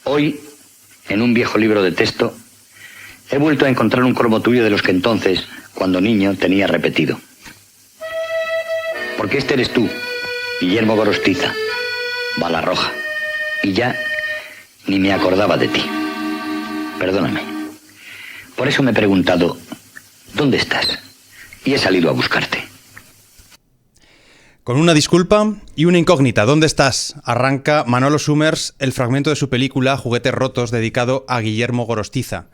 Hoy, en un viejo libro de texto, he vuelto a encontrar un cromo tuyo de los que entonces, cuando niño, tenía repetido. Porque este eres tú, Guillermo Gorostiza, bala roja. Y ya ni me acordaba de ti. Perdóname. Por eso me he preguntado, ¿dónde estás? Y he salido a buscarte. Con una disculpa y una incógnita, ¿dónde estás? Arranca Manolo Summers el fragmento de su película Juguetes rotos, dedicado a Guillermo Gorostiza.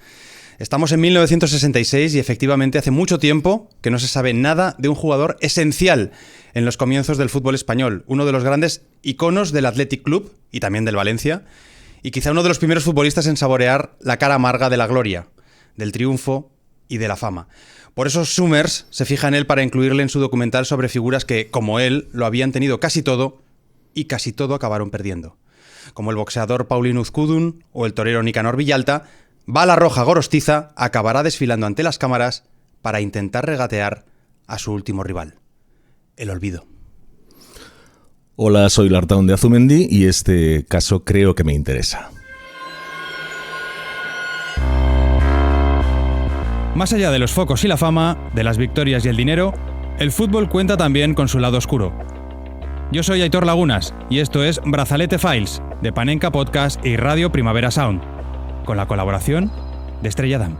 Estamos en 1966 y efectivamente hace mucho tiempo que no se sabe nada de un jugador esencial en los comienzos del fútbol español, uno de los grandes iconos del Athletic Club y también del Valencia, y quizá uno de los primeros futbolistas en saborear la cara amarga de la gloria, del triunfo y de la fama. Por eso Summers se fija en él para incluirle en su documental sobre figuras que, como él, lo habían tenido casi todo y casi todo acabaron perdiendo. Como el boxeador Paulin Uzkudun o el torero Nicanor Villalta, bala roja Gorostiza acabará desfilando ante las cámaras para intentar regatear a su último rival, el olvido. Hola, soy Lartaun de Azumendi y este caso creo que me interesa. Más allá de los focos y la fama, de las victorias y el dinero, el fútbol cuenta también con su lado oscuro. Yo soy Aitor Lagunas y esto es Brazalete Files, de Panenka Podcast y Radio Primavera Sound, con la colaboración de Estrella Damm.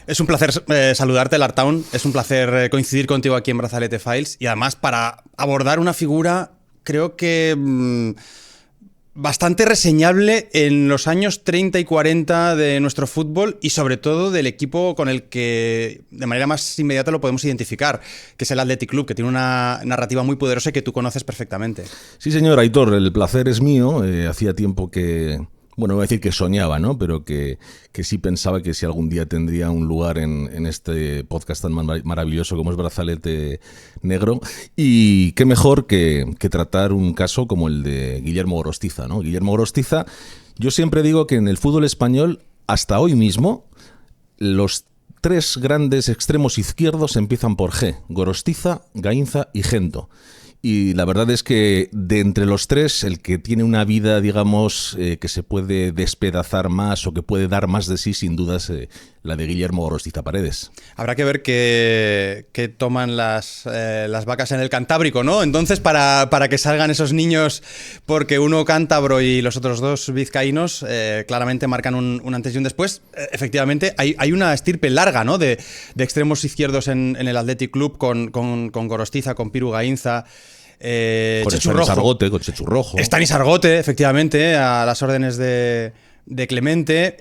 Es un placer saludarte, Lartaun. Es un placer coincidir contigo aquí en Brazalete Files y además para abordar una figura, creo que bastante reseñable en los años 30 y 40 de nuestro fútbol y sobre todo del equipo con el que de manera más inmediata lo podemos identificar, que es el Athletic Club, que tiene una narrativa muy poderosa y que tú conoces perfectamente. Sí, señor Aitor, el placer es mío. Hacía tiempo que... Bueno, voy a decir que soñaba, ¿no? Pero que sí pensaba que si algún día tendría un lugar en este podcast tan maravilloso como es Brazalete Negro. Y qué mejor que tratar un caso como el de Guillermo Gorostiza, ¿no? Guillermo Gorostiza, yo siempre digo que en el fútbol español, hasta hoy mismo, los tres grandes extremos izquierdos empiezan por G: Gorostiza, Gainza y Gento. Y la verdad es que de entre los tres, el que tiene una vida, digamos, que se puede despedazar más o que puede dar más de sí, sin duda, es la de Guillermo Gorostiza Paredes. Habrá que ver qué toman las vacas en el Cantábrico, ¿no? Entonces, para que salgan esos niños, porque uno cántabro y los otros dos vizcaínos, claramente marcan un antes y un después. Efectivamente, hay una estirpe larga, ¿no? De extremos izquierdos en el Athletic Club con Gorostiza, con Piru Gainza. Con Stanis Argote, con Chechu Rojo. Stanis Argote, efectivamente, a las órdenes de Clemente,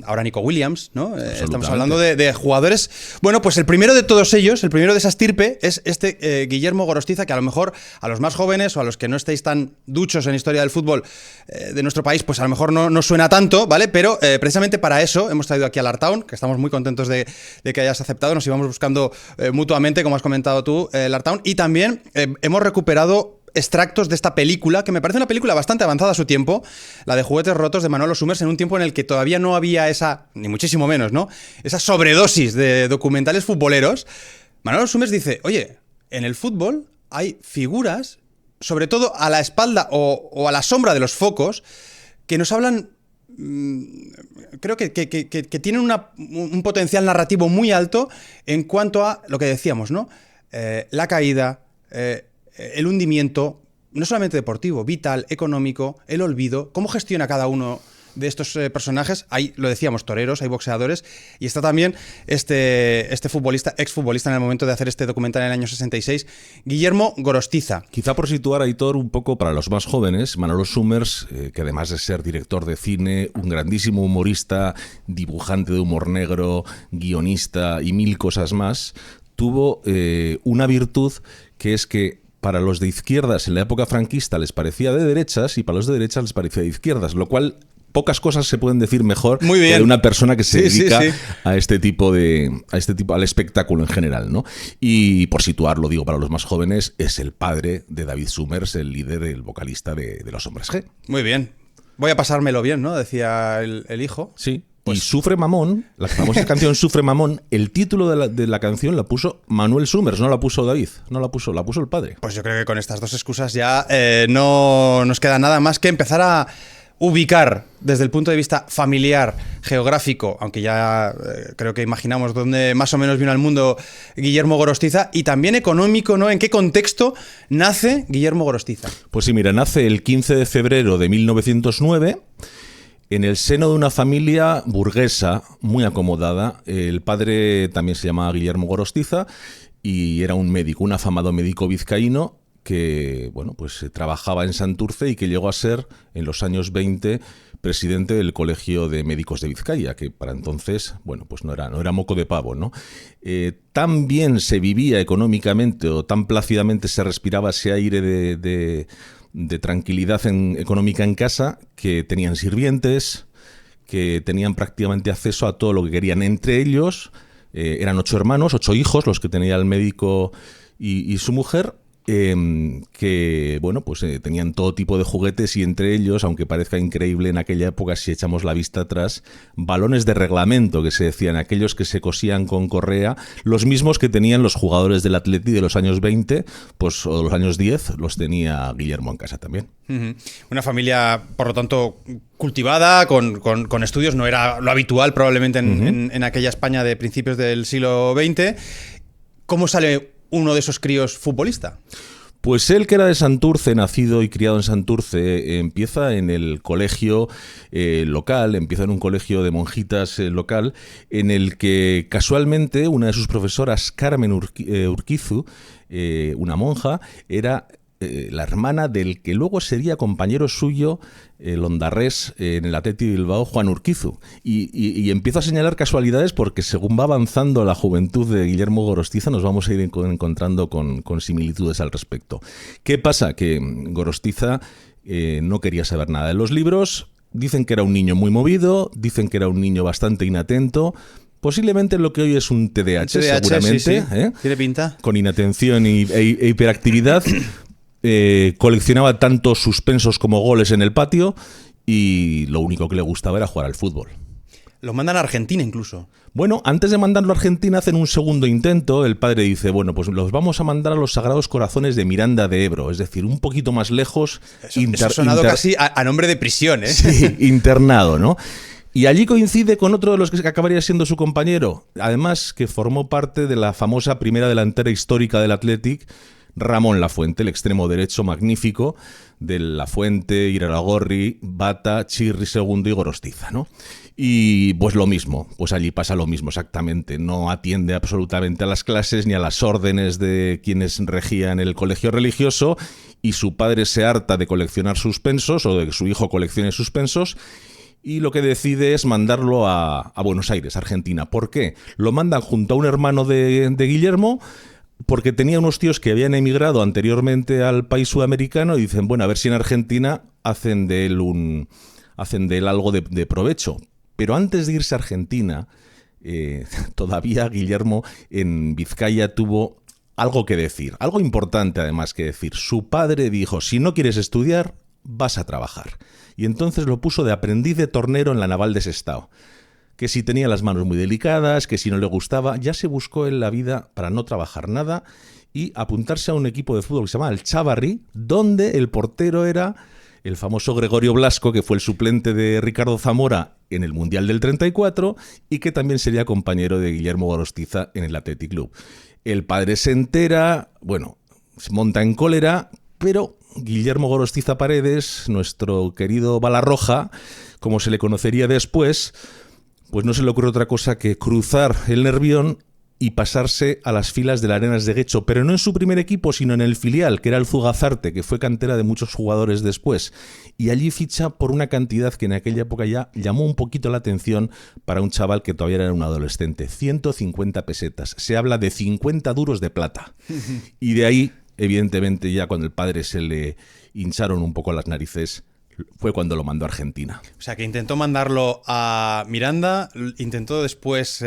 ahora Nico Williams, ¿no? Estamos hablando de jugadores. Bueno, pues el primero de todos ellos, el primero de esa estirpe, es este Guillermo Gorostiza, que a lo mejor a los más jóvenes o a los que no estéis tan duchos en historia del fútbol de nuestro país, pues a lo mejor no suena tanto, ¿vale? Pero precisamente para eso hemos traído aquí a Lartaun, que estamos muy contentos de que hayas aceptado. Nos íbamos buscando mutuamente, como has comentado tú, Lartaun, y también hemos recuperado extractos de esta película, que me parece una película bastante avanzada a su tiempo, la de Juguetes rotos de Manolo Summers, en un tiempo en el que todavía no había esa, ni muchísimo menos, ¿no? Esa sobredosis de documentales futboleros. Manolo Summers dice, oye, en el fútbol hay figuras, sobre todo a la espalda o a la sombra de los focos, que nos hablan, creo que tienen un potencial narrativo muy alto en cuanto a lo que decíamos, ¿no? La caída, el hundimiento, no solamente deportivo, vital, económico, el olvido, cómo gestiona cada uno de estos personajes. Hay, lo decíamos, toreros, hay boxeadores, y está también este futbolista, exfutbolista en el momento de hacer este documental en el año 66, Guillermo Gorostiza. Quizá por situar a Aitor un poco para los más jóvenes, Manolo Summers, que además de ser director de cine, un grandísimo humorista, dibujante de humor negro, guionista y mil cosas más, tuvo una virtud, que es que para los de izquierdas en la época franquista les parecía de derechas y para los de derechas les parecía de izquierdas, lo cual pocas cosas se pueden decir mejor que de una persona que se dedica a este tipo al espectáculo en general, ¿no? Y por situarlo, digo, para los más jóvenes, es el padre de David Summers, el líder, el vocalista de Los Hombres G. Muy bien. Voy a pasármelo bien, ¿no? Decía el hijo. Sí. Pues, y Sufre Mamón, la famosa canción Sufre Mamón, el título de la canción la puso Manuel Summers, no la puso David, la puso el padre. Pues yo creo que con estas dos excusas ya no nos queda nada más que empezar a ubicar desde el punto de vista familiar, geográfico, aunque ya creo que imaginamos dónde más o menos vino al mundo Guillermo Gorostiza, y también económico, ¿no? ¿En qué contexto nace Guillermo Gorostiza? Pues sí, mira, nace el 15 de febrero de 1909 en el seno de una familia burguesa muy acomodada. El padre también se llamaba Guillermo Gorostiza y era un médico, un afamado médico vizcaíno que, bueno, pues trabajaba en Santurce y que llegó a ser, en los años 20, presidente del Colegio de Médicos de Vizcaya, que para entonces, bueno, pues no era moco de pavo, ¿no? Tan bien se vivía económicamente o tan plácidamente se respiraba ese aire de tranquilidad económica en casa, que tenían sirvientes, que tenían prácticamente acceso a todo lo que querían. Entre ellos eran 8 hermanos, 8 hijos, los que tenía el médico y su mujer, que bueno, pues tenían todo tipo de juguetes y entre ellos, aunque parezca increíble en aquella época, si echamos la vista atrás, balones de reglamento, que se decían, aquellos que se cosían con correa, los mismos que tenían los jugadores del Atleti de los años 20, pues, o los años 10, los tenía Guillermo en casa también. Una familia, por lo tanto, cultivada, con estudios, no era lo habitual probablemente en aquella España de principios del siglo XX. ¿Cómo sale uno de esos críos futbolista? Pues él, que era de Santurce, nacido y criado en Santurce, empieza en el colegio local, empieza en un colegio de monjitas local, en el que casualmente una de sus profesoras, Carmen Urquizu, una monja, era la hermana del que luego sería compañero suyo, el ondarrés en el Athletic de Bilbao, Juan Urquizu. Y empiezo a señalar casualidades porque según va avanzando la juventud de Guillermo Gorostiza nos vamos a ir encontrando con similitudes al respecto. ¿Qué pasa? Que Gorostiza no quería saber nada de los libros. Dicen que era un niño muy movido, dicen que era un niño bastante inatento. Posiblemente lo que hoy es un TDAH, seguramente. Sí. Tiene pinta. Con inatención e hiperactividad. Coleccionaba tanto suspensos como goles en el patio y lo único que le gustaba era jugar al fútbol. Lo mandan a Argentina incluso. Bueno, antes de mandarlo a Argentina hacen un segundo intento. El padre dice, bueno, pues los vamos a mandar a los Sagrados Corazones de Miranda de Ebro, es decir, un poquito más lejos. Eso ha sonado casi a nombre de prisión, ¿eh? Sí, internado, ¿no? Y allí coincide con otro de los que acabaría siendo su compañero, además que formó parte de la famosa primera delantera histórica del Athletic, Ramón Lafuente, el extremo derecho magnífico de Lafuente, Iraragorri, Bata, Chirri II y Gorostiza, ¿no? Y pues lo mismo, pues allí pasa lo mismo exactamente. No atiende absolutamente a las clases ni a las órdenes de quienes regían el colegio religioso y su padre se harta de coleccionar suspensos o de que su hijo coleccione suspensos y lo que decide es mandarlo a Buenos Aires, Argentina. ¿Por qué? Lo mandan junto a un hermano de Guillermo, porque tenía unos tíos que habían emigrado anteriormente al país sudamericano y dicen, bueno, a ver si en Argentina hacen de él algo de provecho. Pero antes de irse a Argentina, todavía Guillermo en Vizcaya tuvo algo que decir, algo importante además que decir. Su padre dijo, si no quieres estudiar, vas a trabajar. Y entonces lo puso de aprendiz de tornero en la naval de Sestao. Que si tenía las manos muy delicadas, que si no le gustaba, ya se buscó en la vida para no trabajar nada y apuntarse a un equipo de fútbol que se llama el Chavarri, donde el portero era el famoso Gregorio Blasco, que fue el suplente de Ricardo Zamora en el Mundial del 34 y que también sería compañero de Guillermo Gorostiza en el Athletic Club. El padre se entera, bueno, se monta en cólera, pero Guillermo Gorostiza Paredes, nuestro querido Balarroja, como se le conocería después, pues no se le ocurre otra cosa que cruzar el Nervión y pasarse a las filas de la Arenas de Guecho, pero no en su primer equipo, sino en el filial, que era el Zugazarte, que fue cantera de muchos jugadores después. Y allí ficha por una cantidad que en aquella época ya llamó un poquito la atención para un chaval que todavía era un adolescente. 150 pesetas. Se habla de 50 duros de plata. Y de ahí, evidentemente, ya cuando el padre se le hincharon un poco las narices, fue cuando lo mandó a Argentina. O sea, que intentó mandarlo a Miranda, intentó después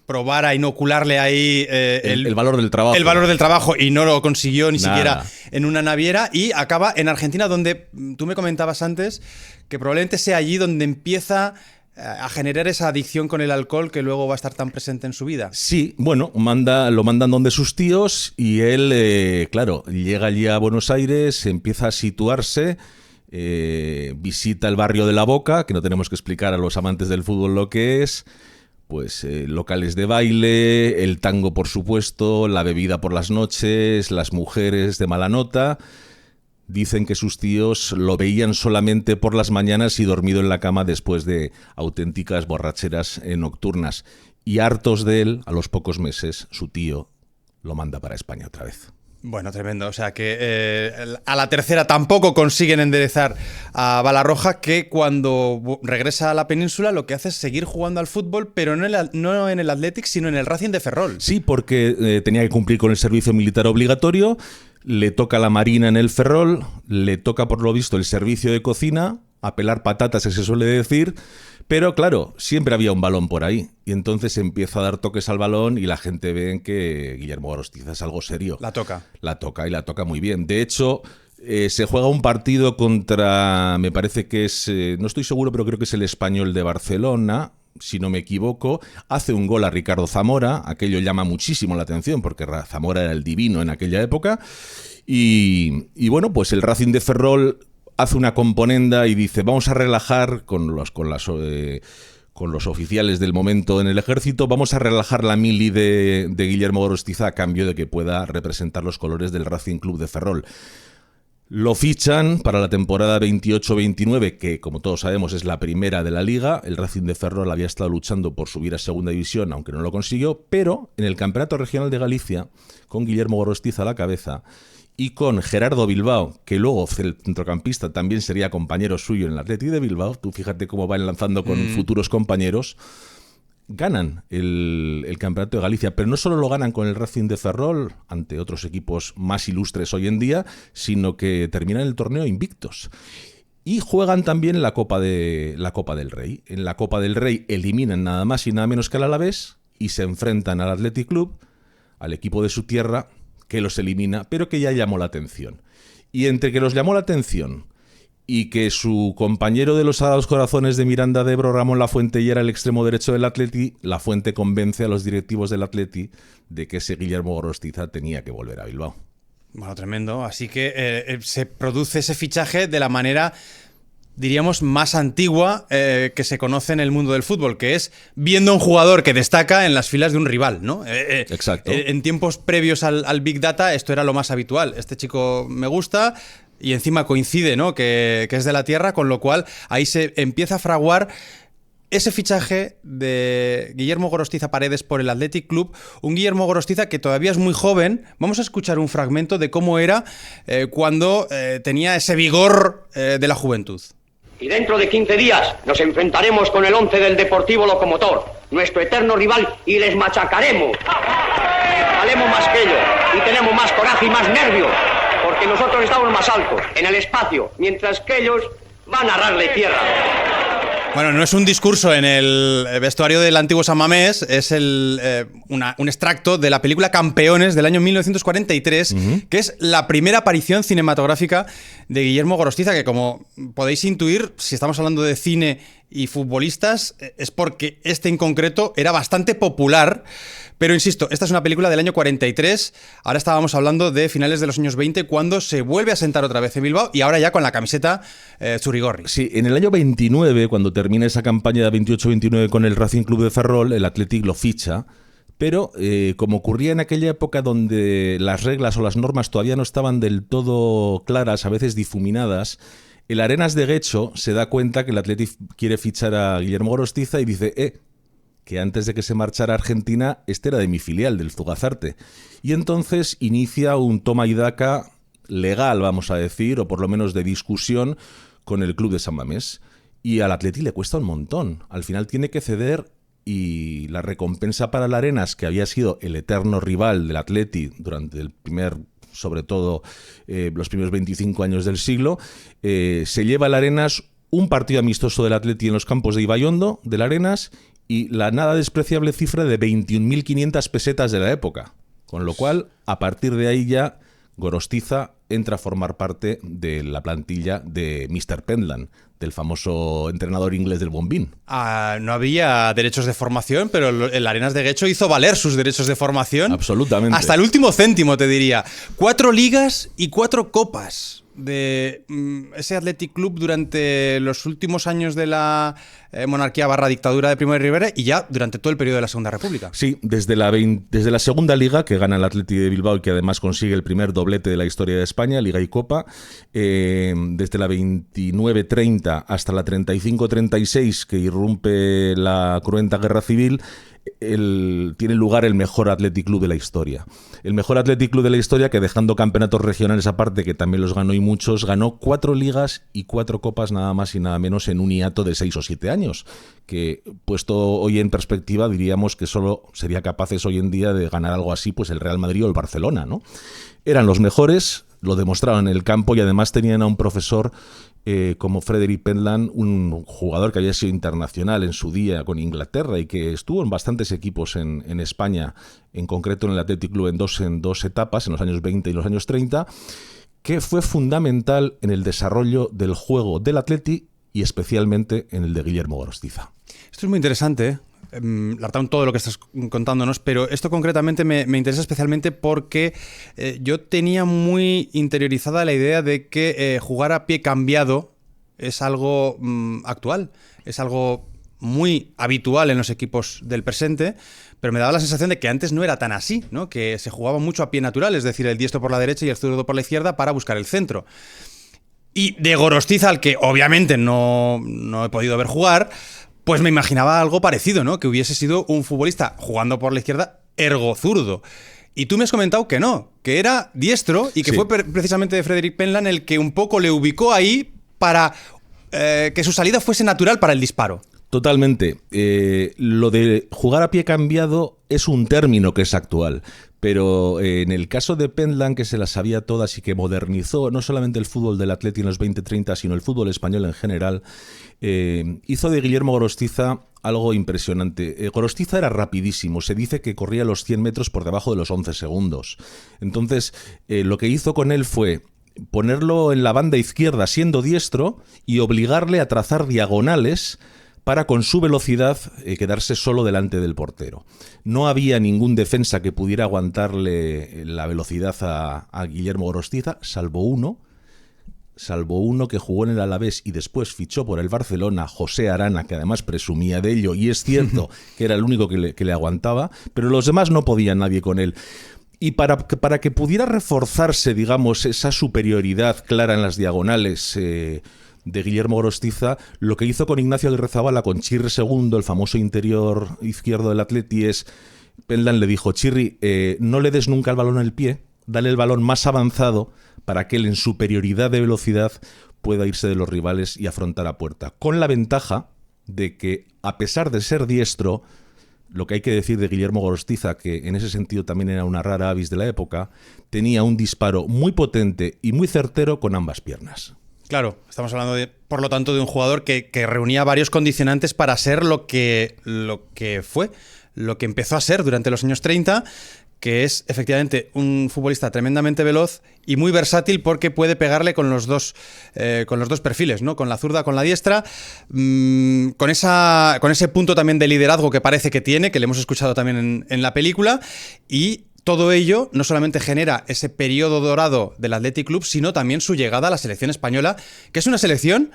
probar a inocularle ahí el valor del trabajo. El valor del trabajo y no lo consiguió ni siquiera en una naviera y acaba en Argentina, donde tú me comentabas antes que probablemente sea allí donde empieza a generar esa adicción con el alcohol que luego va a estar tan presente en su vida. Sí, bueno, lo mandan donde sus tíos y él, claro, llega allí a Buenos Aires, empieza a situarse. visita el barrio de La Boca, que no tenemos que explicar a los amantes del fútbol lo que es, pues locales de baile, el tango por supuesto, la bebida por las noches, las mujeres de mala nota. Dicen que sus tíos lo veían solamente por las mañanas y dormido en la cama después de auténticas borracheras nocturnas. Y hartos de él, a los pocos meses, su tío lo manda para España otra vez. Bueno, tremendo. O sea que a la tercera tampoco consiguen enderezar a Balarroja, que cuando regresa a la península lo que hace es seguir jugando al fútbol, pero no en el Athletic, sino en el Racing de Ferrol. Sí, porque tenía que cumplir con el servicio militar obligatorio, le toca la marina en el Ferrol, le toca por lo visto el servicio de cocina, a pelar patatas, se suele decir, pero claro, siempre había un balón por ahí. Y entonces empieza a dar toques al balón y la gente ve que Guillermo Gorostiza es algo serio. La toca. La toca y la toca muy bien. De hecho, se juega un partido contra, me parece que es, no estoy seguro, pero creo que es el Español de Barcelona, si no me equivoco. Hace un gol a Ricardo Zamora, aquello llama muchísimo la atención porque Zamora era el divino en aquella época. Y bueno, pues el Racing de Ferrol hace una componenda y dice, vamos a relajar con los oficiales del momento en el ejército, vamos a relajar la mili de Guillermo Gorostiza a cambio de que pueda representar los colores del Racing Club de Ferrol. Lo fichan para la temporada 28-29, que como todos sabemos es la primera de la liga. El Racing de Ferrol había estado luchando por subir a segunda división, aunque no lo consiguió, pero en el Campeonato Regional de Galicia, con Guillermo Gorostiza a la cabeza, y con Gerardo Bilbao, que luego el centrocampista también sería compañero suyo en el Athletic de Bilbao, tú fíjate cómo van lanzando con futuros compañeros, ganan el Campeonato de Galicia, pero no solo lo ganan con el Racing de Ferrol, ante otros equipos más ilustres hoy en día, sino que terminan el torneo invictos. Y juegan también la Copa del Rey. En la Copa del Rey eliminan nada más y nada menos que al Alavés y se enfrentan al Athletic Club, al equipo de su tierra, que los elimina, pero que ya llamó la atención. Y entre que los llamó la atención y que su compañero de los Sagrados Corazones de Miranda de Ebro, Ramón Lafuente, ya era el extremo derecho del Atleti, Lafuente convence a los directivos del Atleti de que ese Guillermo Gorostiza tenía que volver a Bilbao. Bueno, tremendo. Así que se produce ese fichaje de la manera, diríamos, más antigua que se conoce en el mundo del fútbol, que es viendo a un jugador que destaca en las filas de un rival, ¿no? Exacto. En tiempos previos al Big Data esto era lo más habitual. Este chico me gusta y encima coincide, ¿no? que es de la tierra, con lo cual ahí se empieza a fraguar ese fichaje de Guillermo Gorostiza Paredes por el Athletic Club, un Guillermo Gorostiza que todavía es muy joven. Vamos a escuchar un fragmento de cómo era cuando tenía ese vigor de la juventud. Y dentro de 15 días nos enfrentaremos con el 11 del Deportivo Locomotor, nuestro eterno rival, y les machacaremos. Valemos más que ellos y tenemos más coraje y más nervios, porque nosotros estamos más altos, en el espacio, mientras que ellos van a arrarle tierra. Bueno, no es un discurso en el vestuario del antiguo San Mamés, es un extracto de la película Campeones del año 1943, que es la primera aparición cinematográfica de Guillermo Gorostiza, que como podéis intuir, si estamos hablando de cine y futbolistas, es porque este en concreto era bastante popular. Pero insisto, esta es una película del año 43, ahora estábamos hablando de finales de los años 20, cuando se vuelve a sentar otra vez en Bilbao y ahora ya con la camiseta Zurigorri. Sí, en el año 29, cuando termina esa campaña de 28-29 con el Racing Club de Ferrol, el Athletic lo ficha, pero como ocurría en aquella época donde las reglas o las normas todavía no estaban del todo claras, a veces difuminadas, el Arenas de Guecho se da cuenta que el Athletic quiere fichar a Guillermo Gorostiza y dice, que antes de que se marchara a Argentina, este era de mi filial, del Zugazarte. Y entonces inicia un toma y daca legal, vamos a decir, o por lo menos de discusión, con el club de San Mamés. Y al Atleti le cuesta un montón. Al final tiene que ceder y la recompensa para el Arenas, que había sido el eterno rival del Atleti durante el sobre todo los primeros 25 años del siglo, se lleva al Arenas un partido amistoso del Atleti en los campos de Ibaiondo, del Arenas, y la nada despreciable cifra de 21.500 pesetas de la época. Con lo cual, a partir de ahí ya, Gorostiza entra a formar parte de la plantilla de Mr. Pentland, del famoso entrenador inglés del Bombín. No había derechos de formación, pero el Arenas de Guecho hizo valer sus derechos de formación. Absolutamente. Hasta el último céntimo, te diría. 4 ligas y 4 copas. ese Athletic Club durante los últimos años de la monarquía / dictadura de Primo de Rivera y ya durante todo el periodo de la Segunda República. Sí, desde la Segunda Liga, que gana el Athletic de Bilbao y que además consigue el primer doblete de la historia de España, Liga y Copa, desde la 29-30 hasta la 35-36, que irrumpe la cruenta guerra civil, tiene lugar el mejor Athletic Club de la historia. El mejor Athletic Club de la historia que, dejando campeonatos regionales aparte, que también los ganó y muchos, ganó 4 ligas y 4 copas nada más y nada menos en un hiato de 6 o 7 años, que puesto hoy en perspectiva diríamos que solo sería capaces hoy en día de ganar algo así pues el Real Madrid o el Barcelona, ¿no? Eran los mejores, lo demostraban en el campo y además tenían a un profesor como Frederick Pentland, un jugador que había sido internacional en su día con Inglaterra y que estuvo en bastantes equipos en España, en concreto en el Athletic Club en dos etapas, en los años 20 y los años 30, que fue fundamental en el desarrollo del juego del Athletic y especialmente en el de Guillermo Gorostiza. Esto es muy interesante, Lartaun, todo lo que estás contándonos, pero esto concretamente me interesa especialmente porque yo tenía muy interiorizada la idea de que jugar a pie cambiado es algo actual, es algo muy habitual en los equipos del presente, pero me daba la sensación de que antes no era tan así, ¿no? Que se jugaba mucho a pie natural, es decir, el diestro por la derecha y el zurdo por la izquierda para buscar el centro. Y de Gorostiza, al que obviamente no he podido ver jugar, pues me imaginaba algo parecido, ¿no? Que hubiese sido un futbolista jugando por la izquierda ergo zurdo. Y tú me has comentado que no, que era diestro y que sí. Fue precisamente de Frederick Pentland el que un poco le ubicó ahí para que su salida fuese natural para el disparo. Totalmente. Lo de jugar a pie cambiado es un término que es actual. Pero en el caso de Pentland, que se las sabía todas y que modernizó no solamente el fútbol del Atleti en los 20-30, sino el fútbol español en general, hizo de Guillermo Gorostiza algo impresionante. Gorostiza era rapidísimo, se dice que corría los 100 metros por debajo de los 11 segundos. Entonces, lo que hizo con él fue ponerlo en la banda izquierda siendo diestro y obligarle a trazar diagonales para con su velocidad quedarse solo delante del portero. No había ningún defensa que pudiera aguantarle la velocidad a Guillermo Gorostiza, salvo uno que jugó en el Alavés y después fichó por el Barcelona, José Arana, que además presumía de ello, y es cierto que era el único que le aguantaba, pero los demás no podía nadie con él. Y para que pudiera reforzarse, digamos, esa superioridad clara en las diagonales de Guillermo Gorostiza, lo que hizo con Ignacio Aguirrezabala, con Chirri II, el famoso interior izquierdo del Atleti, es Pentland le dijo: Chirri, no le des nunca el balón al pie, dale el balón más avanzado para que él en superioridad de velocidad pueda irse de los rivales y afrontar a puerta. Con la ventaja de que, a pesar de ser diestro, lo que hay que decir de Guillermo Gorostiza, que en ese sentido también era una rara avis de la época, tenía un disparo muy potente y muy certero con ambas piernas. Claro, estamos hablando, por lo tanto, de un jugador que reunía varios condicionantes para ser lo que empezó a ser durante los años 30, que es efectivamente un futbolista tremendamente veloz y muy versátil porque puede pegarle con los dos perfiles, ¿no? Con la zurda, con la diestra, con ese punto también de liderazgo que parece que tiene, que le hemos escuchado también en la película, y todo ello no solamente genera ese periodo dorado del Athletic Club, sino también su llegada a la selección española, que es una selección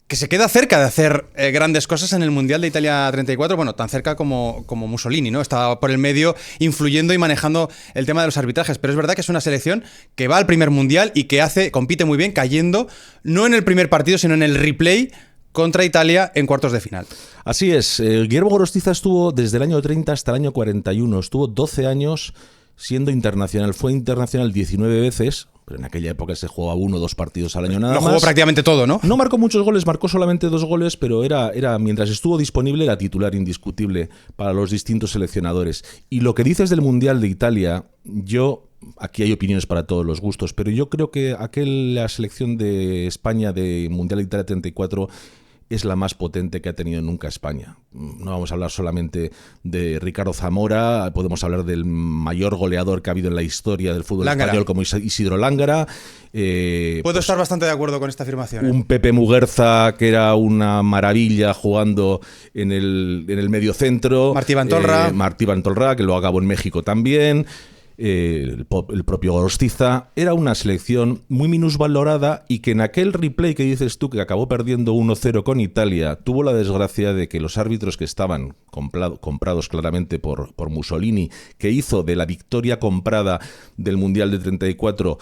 que se queda cerca de hacer grandes cosas en el Mundial de Italia 34, bueno, tan cerca como Mussolini, ¿no? Estaba por el medio influyendo y manejando el tema de los arbitrajes, pero es verdad que es una selección que va al primer Mundial y que compite muy bien, cayendo no en el primer partido, sino en el replay contra Italia en cuartos de final. Así es, Guillermo Gorostiza estuvo desde el año 30 hasta el año 41, estuvo 12 años siendo internacional, fue internacional 19 veces, pero en aquella época se jugaba 1 o 2 partidos al año nada más. Lo jugó prácticamente todo, ¿no? No marcó muchos goles, marcó solamente 2 goles, pero era mientras estuvo disponible era titular indiscutible para los distintos seleccionadores. Y lo que dices del Mundial de Italia, aquí hay opiniones para todos los gustos, pero yo creo que la selección de España de Mundial de Italia 34 es la más potente que ha tenido nunca España. No vamos a hablar solamente de Ricardo Zamora, podemos hablar del mayor goleador que ha habido en la historia del fútbol español, como Isidro Lángara. Puedo estar bastante de acuerdo con esta afirmación. Un Pepe Muguerza, que era una maravilla jugando en el medio centro. Martí Vantolra. Martí Vantolra, que lo acabó en México también. el propio Gorostiza, era una selección muy minusvalorada y que en aquel replay que dices tú, que acabó perdiendo 1-0 con Italia, tuvo la desgracia de que los árbitros que estaban comprados claramente por Mussolini, que hizo de la victoria comprada del Mundial de 34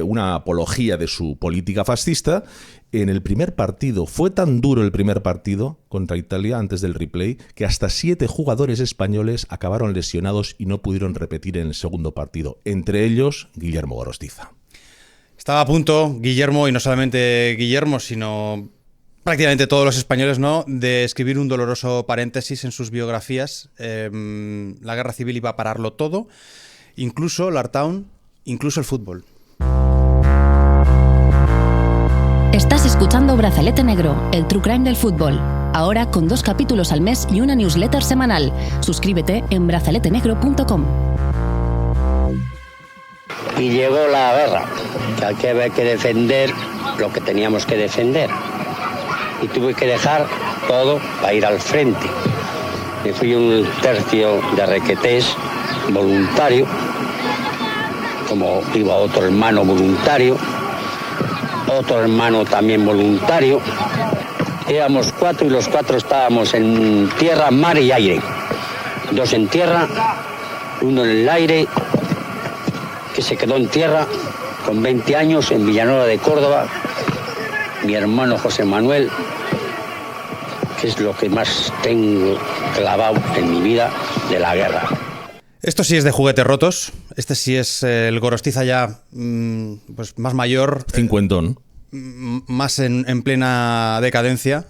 una apología de su política fascista, en el primer partido, fue tan duro el primer partido contra Italia antes del replay, que hasta 7 jugadores españoles acabaron lesionados y no pudieron repetir en el segundo partido, entre ellos Guillermo Gorostiza. Estaba a punto Guillermo, y no solamente Guillermo, sino prácticamente todos los españoles, ¿no?, de escribir un doloroso paréntesis en sus biografías. La guerra civil iba a pararlo todo, incluso l'Artown, incluso el fútbol. Estás escuchando Brazalete Negro, el true crime del fútbol. Ahora con 2 capítulos al mes y una newsletter semanal. Suscríbete en brazaletenegro.com. Y llegó la guerra, que había que defender lo que teníamos que defender. Y tuve que dejar todo para ir al frente. Me fui un tercio de requetés voluntario, como iba otro hermano voluntario, otro hermano también voluntario. Éramos 4 y los 4 estábamos en tierra, mar y aire. 2 en tierra, 1 en el aire, que se quedó en tierra con 20 años en Villanueva de Córdoba. Mi hermano José Manuel, que es lo que más tengo clavado en mi vida de la guerra. Esto sí es de juguetes rotos. Este sí es el Gorostiza ya pues más mayor. Cincuentón. Más en plena decadencia.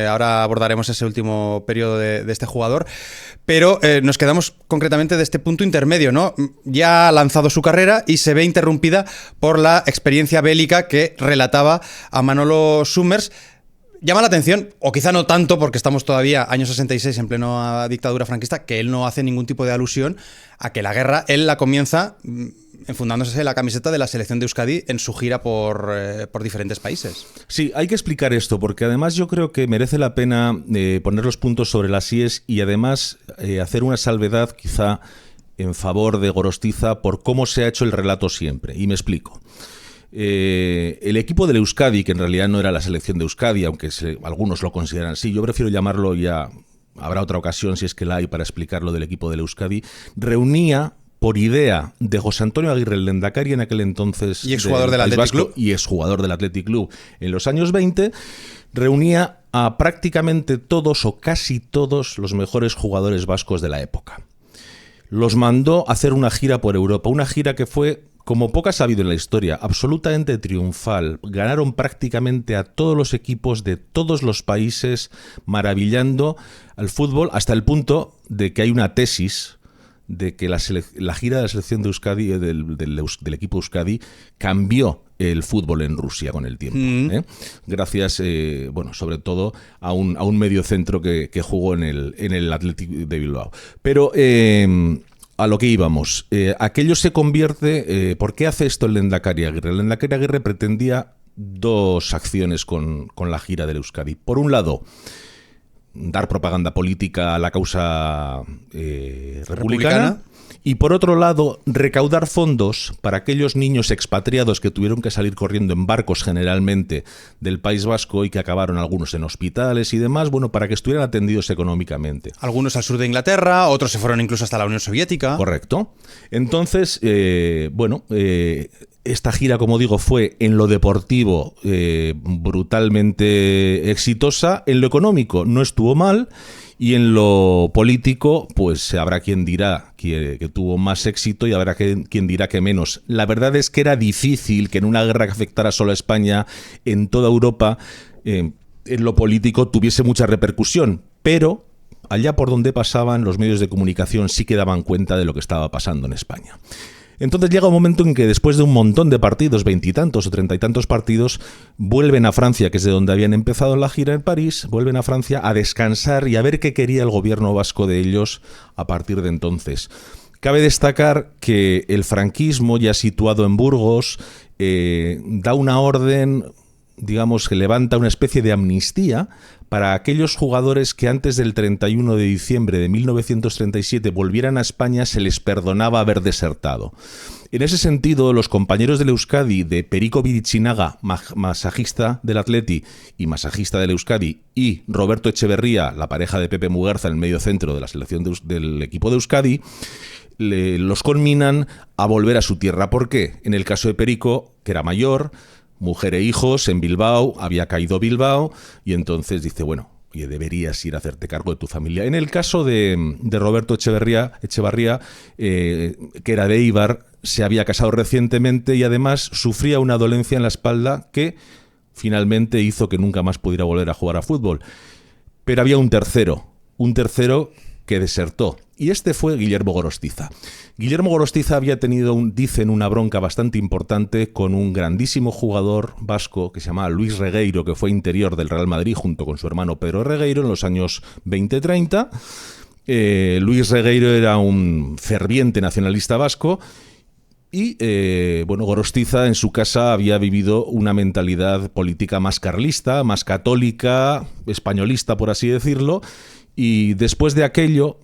Ahora abordaremos ese último periodo de este jugador. Pero nos quedamos concretamente de este punto intermedio, ¿no? Ya ha lanzado su carrera y se ve interrumpida por la experiencia bélica que relataba a Manolo Summers. Llama la atención, o quizá no tanto, porque estamos todavía año 66 en plena dictadura franquista, que él no hace ningún tipo de alusión a que la guerra él la comienza enfundándose la camiseta de la selección de Euskadi en su gira por diferentes países. Sí, hay que explicar esto, porque además yo creo que merece la pena poner los puntos sobre las íes y además hacer una salvedad quizá en favor de Gorostiza por cómo se ha hecho el relato siempre. Y me explico. El equipo del Euskadi, que en realidad no era la selección de Euskadi, aunque algunos lo consideran así, yo prefiero llamarlo, ya habrá otra ocasión si es que la hay para explicar lo del equipo del Euskadi, reunía por idea de José Antonio Aguirre, el lehendakari en aquel entonces, y exjugador del Athletic Club, y exjugador del Athletic Club en los años 20, reunía a prácticamente todos o casi todos los mejores jugadores vascos de la época. Los mandó a hacer una gira por Europa, una gira que fue, como pocas ha habido en la historia, absolutamente triunfal. Ganaron prácticamente a todos los equipos de todos los países, maravillando al fútbol, hasta el punto de que hay una tesis de que la gira de la selección de Euskadi, del equipo Euskadi, cambió el fútbol en Rusia con el tiempo. Gracias, bueno, sobre todo a un mediocentro que jugó en el Athletic de Bilbao. Pero a lo que íbamos, aquello se convierte... ¿Por qué hace esto el lehendakari Aguirre? El lehendakari Aguirre pretendía 2 acciones con la gira del Euskadi. Por un lado, dar propaganda política a la causa republicana. Y por otro lado, recaudar fondos para aquellos niños expatriados que tuvieron que salir corriendo en barcos generalmente del País Vasco y que acabaron algunos en hospitales y demás, bueno, para que estuvieran atendidos económicamente. Algunos al sur de Inglaterra, otros se fueron incluso hasta la Unión Soviética. Correcto. Entonces, esta gira, como digo, fue en lo deportivo brutalmente exitosa. En lo económico no estuvo mal. Y en lo político, pues habrá quien dirá que tuvo más éxito y habrá quien dirá que menos. La verdad es que era difícil que en una guerra que afectara solo a España, en toda Europa, en lo político tuviese mucha repercusión. Pero allá por donde pasaban, los medios de comunicación sí que daban cuenta de lo que estaba pasando en España. Entonces llega un momento en que después de un montón de partidos, 20 y tantos o 30 y tantos partidos, vuelven a Francia, que es de donde habían empezado la gira en París, vuelven a Francia a descansar y a ver qué quería el gobierno vasco de ellos a partir de entonces. Cabe destacar que el franquismo, ya situado en Burgos, da una orden, digamos, que levanta una especie de amnistía para aquellos jugadores que antes del 31 de diciembre de 1937 volvieran a España se les perdonaba haber desertado. En ese sentido, los compañeros del Euskadi de Perico Virichinaga, masajista del Atleti y masajista del Euskadi, y Roberto Echeverría, la pareja de Pepe Muguerza, en el medio centro de la selección del equipo de Euskadi, los conminan a volver a su tierra. ¿Por qué? En el caso de Perico, que era mayor, mujer e hijos en Bilbao, había caído Bilbao, y entonces dice, bueno, oye, deberías ir a hacerte cargo de tu familia. En el caso de Roberto Echevarría, que era de Eibar, se había casado recientemente y además sufría una dolencia en la espalda que finalmente hizo que nunca más pudiera volver a jugar a fútbol. Pero había un tercero que desertó, y este fue Guillermo Gorostiza. Guillermo Gorostiza había tenido, dicen, una bronca bastante importante con un grandísimo jugador vasco que se llamaba Luis Regueiro, que fue interior del Real Madrid junto con su hermano Pedro Regueiro en los años 20-30. Luis Regueiro era un ferviente nacionalista vasco y, Gorostiza en su casa había vivido una mentalidad política más carlista, más católica, españolista, por así decirlo, y después de aquello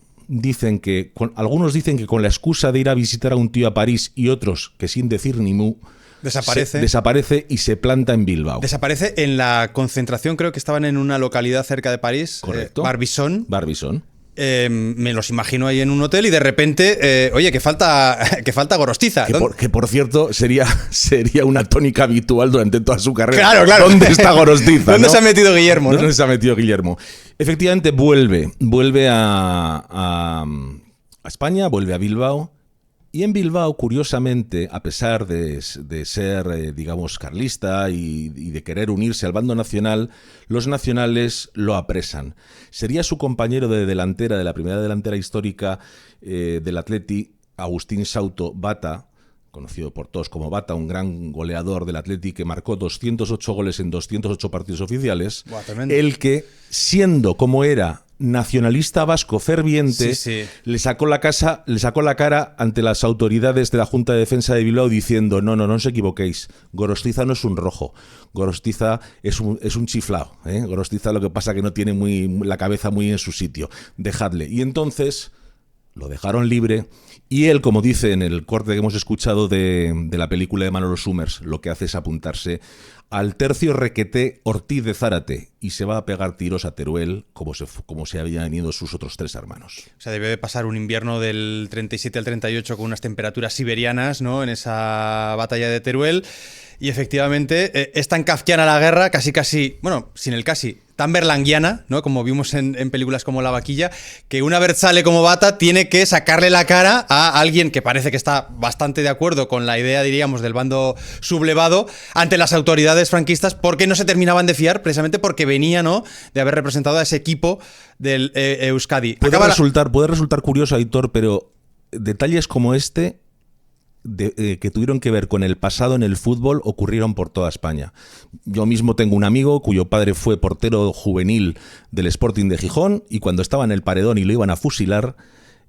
algunos dicen que con la excusa de ir a visitar a un tío a París y otros que sin decir ni mu desaparece y se planta en Bilbao. Desaparece en la concentración, creo que estaban en una localidad cerca de París. Correcto. Barbizon. Me los imagino ahí en un hotel y de repente, oye, que falta Gorostiza. Que por cierto sería una tónica habitual durante toda su carrera. Claro. ¿Dónde está Gorostiza? ¿Dónde se ha metido Guillermo? ¿Dónde se ha metido Guillermo? Efectivamente vuelve a España, vuelve a Bilbao. Y en Bilbao, curiosamente, a pesar de ser, digamos, carlista y de querer unirse al bando nacional, los nacionales lo apresan. Sería su compañero de delantera, de la primera delantera histórica del Atleti, Agustín Sauto Bata, conocido por todos como Bata, un gran goleador del Atleti que marcó 208 goles en 208 partidos oficiales. Buah, tremendo. El que, siendo como era nacionalista vasco ferviente, le sacó la cara ante las autoridades de la Junta de Defensa de Bilbao diciendo no os equivoquéis, Gorostiza no es un rojo, Gorostiza es un chiflao, Gorostiza lo que pasa que no tiene la cabeza muy en su sitio, dejadle. Y entonces lo dejaron libre y él, como dice en el corte que hemos escuchado de la película de Manolo Summers, lo que hace es apuntarse al tercio requeté Ortiz de Zárate y se va a pegar tiros a Teruel como se habían ido sus otros tres hermanos. O sea, debe de pasar un invierno del 37 al 38 con unas temperaturas siberianas, ¿no?, en esa batalla de Teruel. Y efectivamente es tan kafkiana la guerra, casi, bueno, sin el casi, tan berlanguiana, ¿no?, como vimos en películas como La Vaquilla, que una Berzale como Bata tiene que sacarle la cara a alguien que parece que está bastante de acuerdo con la idea, diríamos, del bando sublevado ante las autoridades franquistas, porque no se terminaban de fiar, precisamente porque venía, ¿no?, de haber representado a ese equipo del Euskadi. Puede resultar curioso, Aitor, pero detalles como este que tuvieron que ver con el pasado en el fútbol ocurrieron por toda España. Yo mismo tengo un amigo cuyo padre fue portero juvenil del Sporting de Gijón y cuando estaba en el paredón y lo iban a fusilar,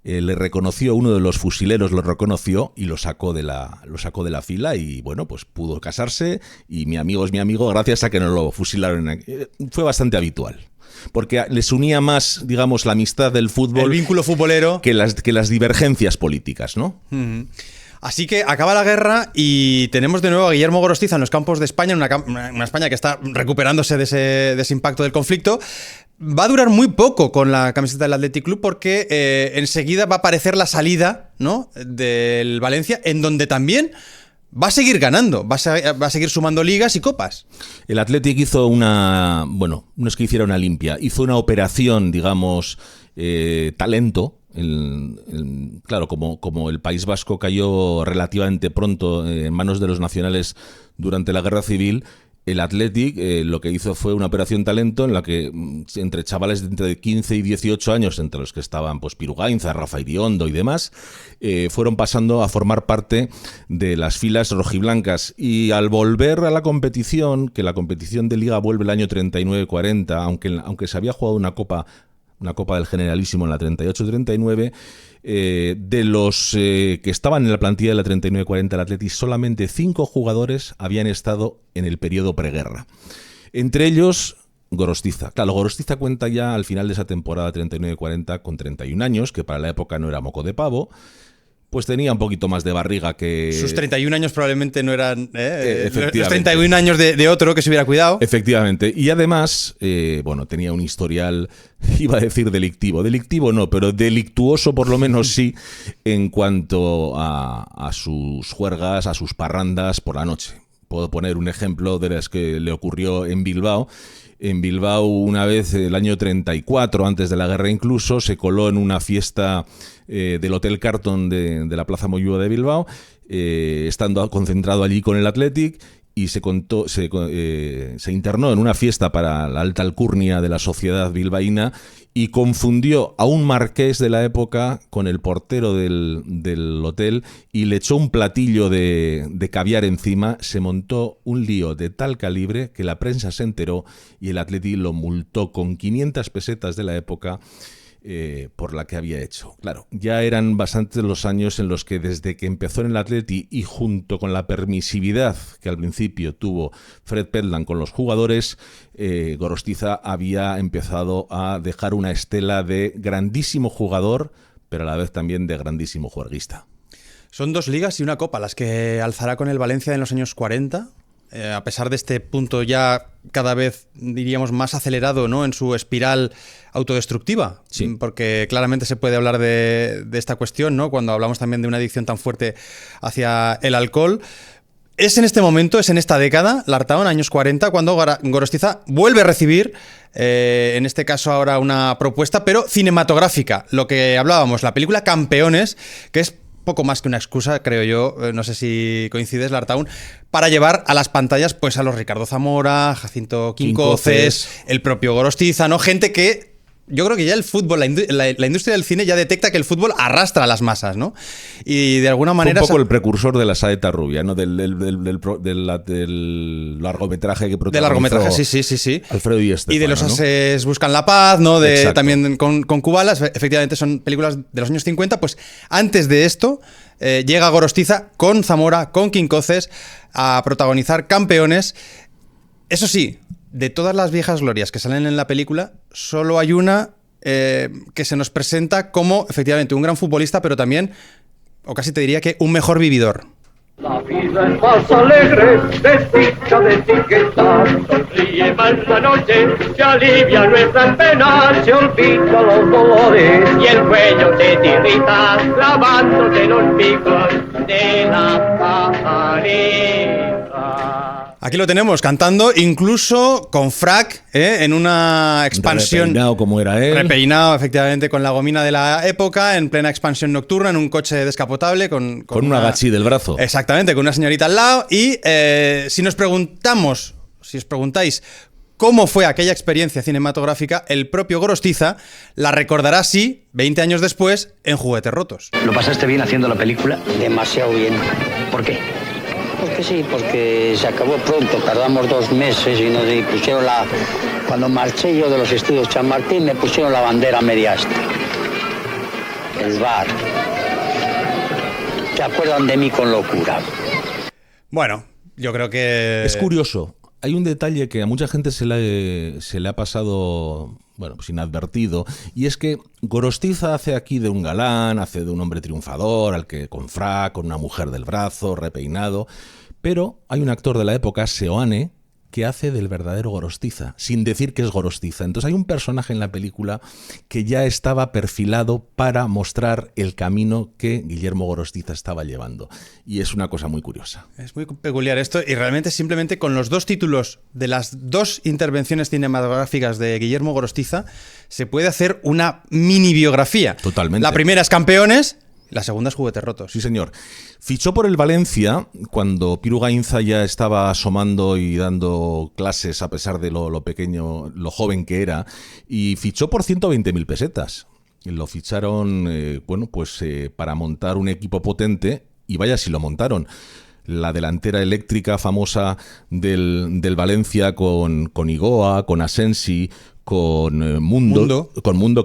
le reconoció, uno de los fusileros lo reconoció y lo sacó de la fila y bueno, pues pudo casarse y mi amigo es mi amigo gracias a que no lo fusilaron. Fue bastante habitual. Porque les unía más, digamos, la amistad del fútbol, el vínculo futbolero, que las divergencias políticas, ¿no? Mm-hmm. Así que acaba la guerra y tenemos de nuevo a Guillermo Gorostiza en los campos de España, una España que está recuperándose de ese impacto del conflicto. Va a durar muy poco con la camiseta del Athletic Club porque enseguida va a aparecer la salida, ¿no?, del Valencia, en donde también va a seguir ganando, va a seguir sumando ligas y copas. El Athletic hizo no es que hiciera una limpia, hizo una operación, digamos, talento. Claro, como el País Vasco cayó relativamente pronto en manos de los nacionales durante la Guerra Civil, el Athletic lo que hizo fue una operación talento en la que entre chavales de entre 15 y 18 años, entre los que estaban pues Pirugainza, Rafa Iriondo y demás, fueron pasando a formar parte de las filas rojiblancas. Y al volver a la competición, que la competición de Liga vuelve el año 39-40, aunque se había jugado una Copa del Generalísimo en la 38-39, de los que estaban en la plantilla de la 39-40 del Athletic, solamente 5 jugadores habían estado en el periodo preguerra. Entre ellos, Gorostiza. Claro, Gorostiza cuenta ya al final de esa temporada 39-40 con 31 años, que para la época no era moco de pavo. Pues tenía un poquito más de barriga que... Sus 31 años probablemente no eran Efectivamente. los 31 años de otro que se hubiera cuidado. Efectivamente. Y además, bueno, tenía un historial, iba a decir delictivo. Delictivo no, pero delictuoso por lo menos sí, en cuanto a sus juergas, a sus parrandas por la noche. Puedo poner un ejemplo de las que le ocurrió en Bilbao. En Bilbao, una vez, el año 34, antes de la guerra incluso, se coló en una fiesta del Hotel Carton de la Plaza Moyúa de Bilbao, estando concentrado allí con el Athletic, y se internó en una fiesta para la alta alcurnia de la sociedad bilbaína y confundió a un marqués de la época con el portero del hotel y le echó un platillo de caviar encima. Se montó un lío de tal calibre que la prensa se enteró y el Athletic lo multó con 500 pesetas de la época por la que había hecho. Claro, ya eran bastantes los años en los que desde que empezó en el Athletic y junto con la permisividad que al principio tuvo Fred Petland con los jugadores, Gorostiza había empezado a dejar una estela de grandísimo jugador, pero a la vez también de grandísimo juerguista. Son 2 ligas y una copa las que alzará con el Valencia en los años 40. A pesar de este punto ya cada vez, diríamos, más acelerado, ¿no?, en su espiral autodestructiva. Sí. Porque claramente se puede hablar de esta cuestión, ¿no?, cuando hablamos también de una adicción tan fuerte hacia el alcohol. Es en este momento, es en esta década, Lartaón, años 40, cuando Gorostiza vuelve a recibir, en este caso ahora una propuesta, pero cinematográfica. Lo que hablábamos, la película Campeones, que es poco más que una excusa, creo yo, no sé si coincides, Lartaún, para llevar a las pantallas pues a los Ricardo Zamora, Jacinto Quincoces, el propio Gorostiza, ¿no? Gente que yo creo que ya el fútbol, la industria del cine ya detecta que el fútbol arrastra a las masas, ¿no? Y de alguna manera... Fue un poco el precursor de la saeta rubia, ¿no? Del largometraje que protagonizó. De largometraje, sí. Alfredo y Estefano, y de los ¿no? ases buscan la paz, ¿no? Exacto. También con Cubalas, efectivamente son películas de los años 50. Pues antes de esto llega Gorostiza con Zamora, con Quincoces, a protagonizar Campeones. Eso sí, de todas las viejas glorias que salen en la película, solo hay una que se nos presenta como, efectivamente, un gran futbolista, pero también, o casi te diría que un mejor vividor. La vida es más alegre, desdicha de etiquetar. Sonríe más la noche, se alivia nuestras penas, se olvida los dolores y el cuello se te irrita, clavándote los picos de la pajarita. Aquí lo tenemos, cantando incluso con frac, en una expansión... Repeinado como era él. Repeinado, efectivamente, con la gomina de la época, en plena expansión nocturna, en un coche descapotable, con un agachi del brazo. Exactamente, con una señorita al lado. Y si os preguntáis cómo fue aquella experiencia cinematográfica, el propio Gorostiza la recordará así, 20 años después, en Juguetes Rotos. ¿Lo pasaste bien haciendo la película? Demasiado bien. ¿Por qué? Porque sí, porque se acabó pronto, tardamos 2 meses y nos pusieron Cuando marché yo de los estudios Chamartín, me pusieron la bandera media asta. El bar. Se acuerdan de mí con locura. Bueno, yo creo que... Es curioso. Hay un detalle que a mucha gente se le ha pasado, bueno, pues inadvertido, y es que Gorostiza hace aquí de un galán, hace de un hombre triunfador, al que con frac, con una mujer del brazo, repeinado, pero hay un actor de la época, Seoane, que hace del verdadero Gorostiza, sin decir que es Gorostiza. Entonces hay un personaje en la película que ya estaba perfilado para mostrar el camino que Guillermo Gorostiza estaba llevando. Y es una cosa muy curiosa. Es muy peculiar esto, y realmente simplemente con los 2 títulos de las 2 intervenciones cinematográficas de Guillermo Gorostiza se puede hacer una mini biografía. Totalmente. La primera es Campeones, la segunda es Juguetes Rotos. Sí, señor. Fichó por el Valencia cuando Piru Gainza ya estaba asomando y dando clases a pesar de lo pequeño, lo joven que era, y fichó por 120.000 pesetas. Lo ficharon, para montar un equipo potente, y vaya si lo montaron. La delantera eléctrica famosa del Valencia con Igoa, con Asensi, con Mundo,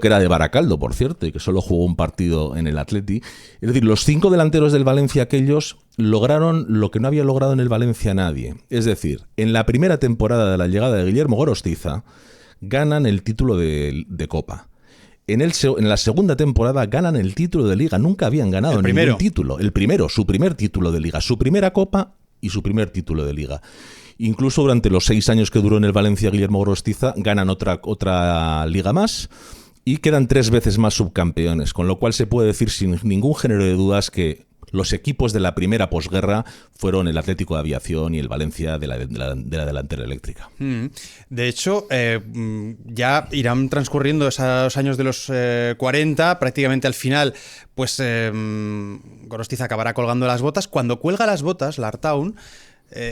que era de Baracaldo, por cierto, y que solo jugó un partido en el Atleti. Es decir, los 5 delanteros del Valencia aquellos lograron lo que no había logrado en el Valencia nadie. Es decir, en la primera temporada de la llegada de Guillermo Gorostiza, ganan el título de Copa. En la segunda temporada ganan el título de Liga. Nunca habían ganado ningún título. El primero, su primer título de Liga, su primera Copa y su primer título de Liga. Incluso durante los 6 años que duró en el Valencia Guillermo Gorostiza, ganan otra Liga más y quedan 3 veces más subcampeones, con lo cual se puede decir sin ningún género de dudas que los equipos de la primera posguerra fueron el Atlético de Aviación y el Valencia de la delantera eléctrica. De hecho, ya irán transcurriendo esos años de los 40, prácticamente al final, pues Gorostiza acabará colgando las botas. Cuando cuelga las botas, Lartaun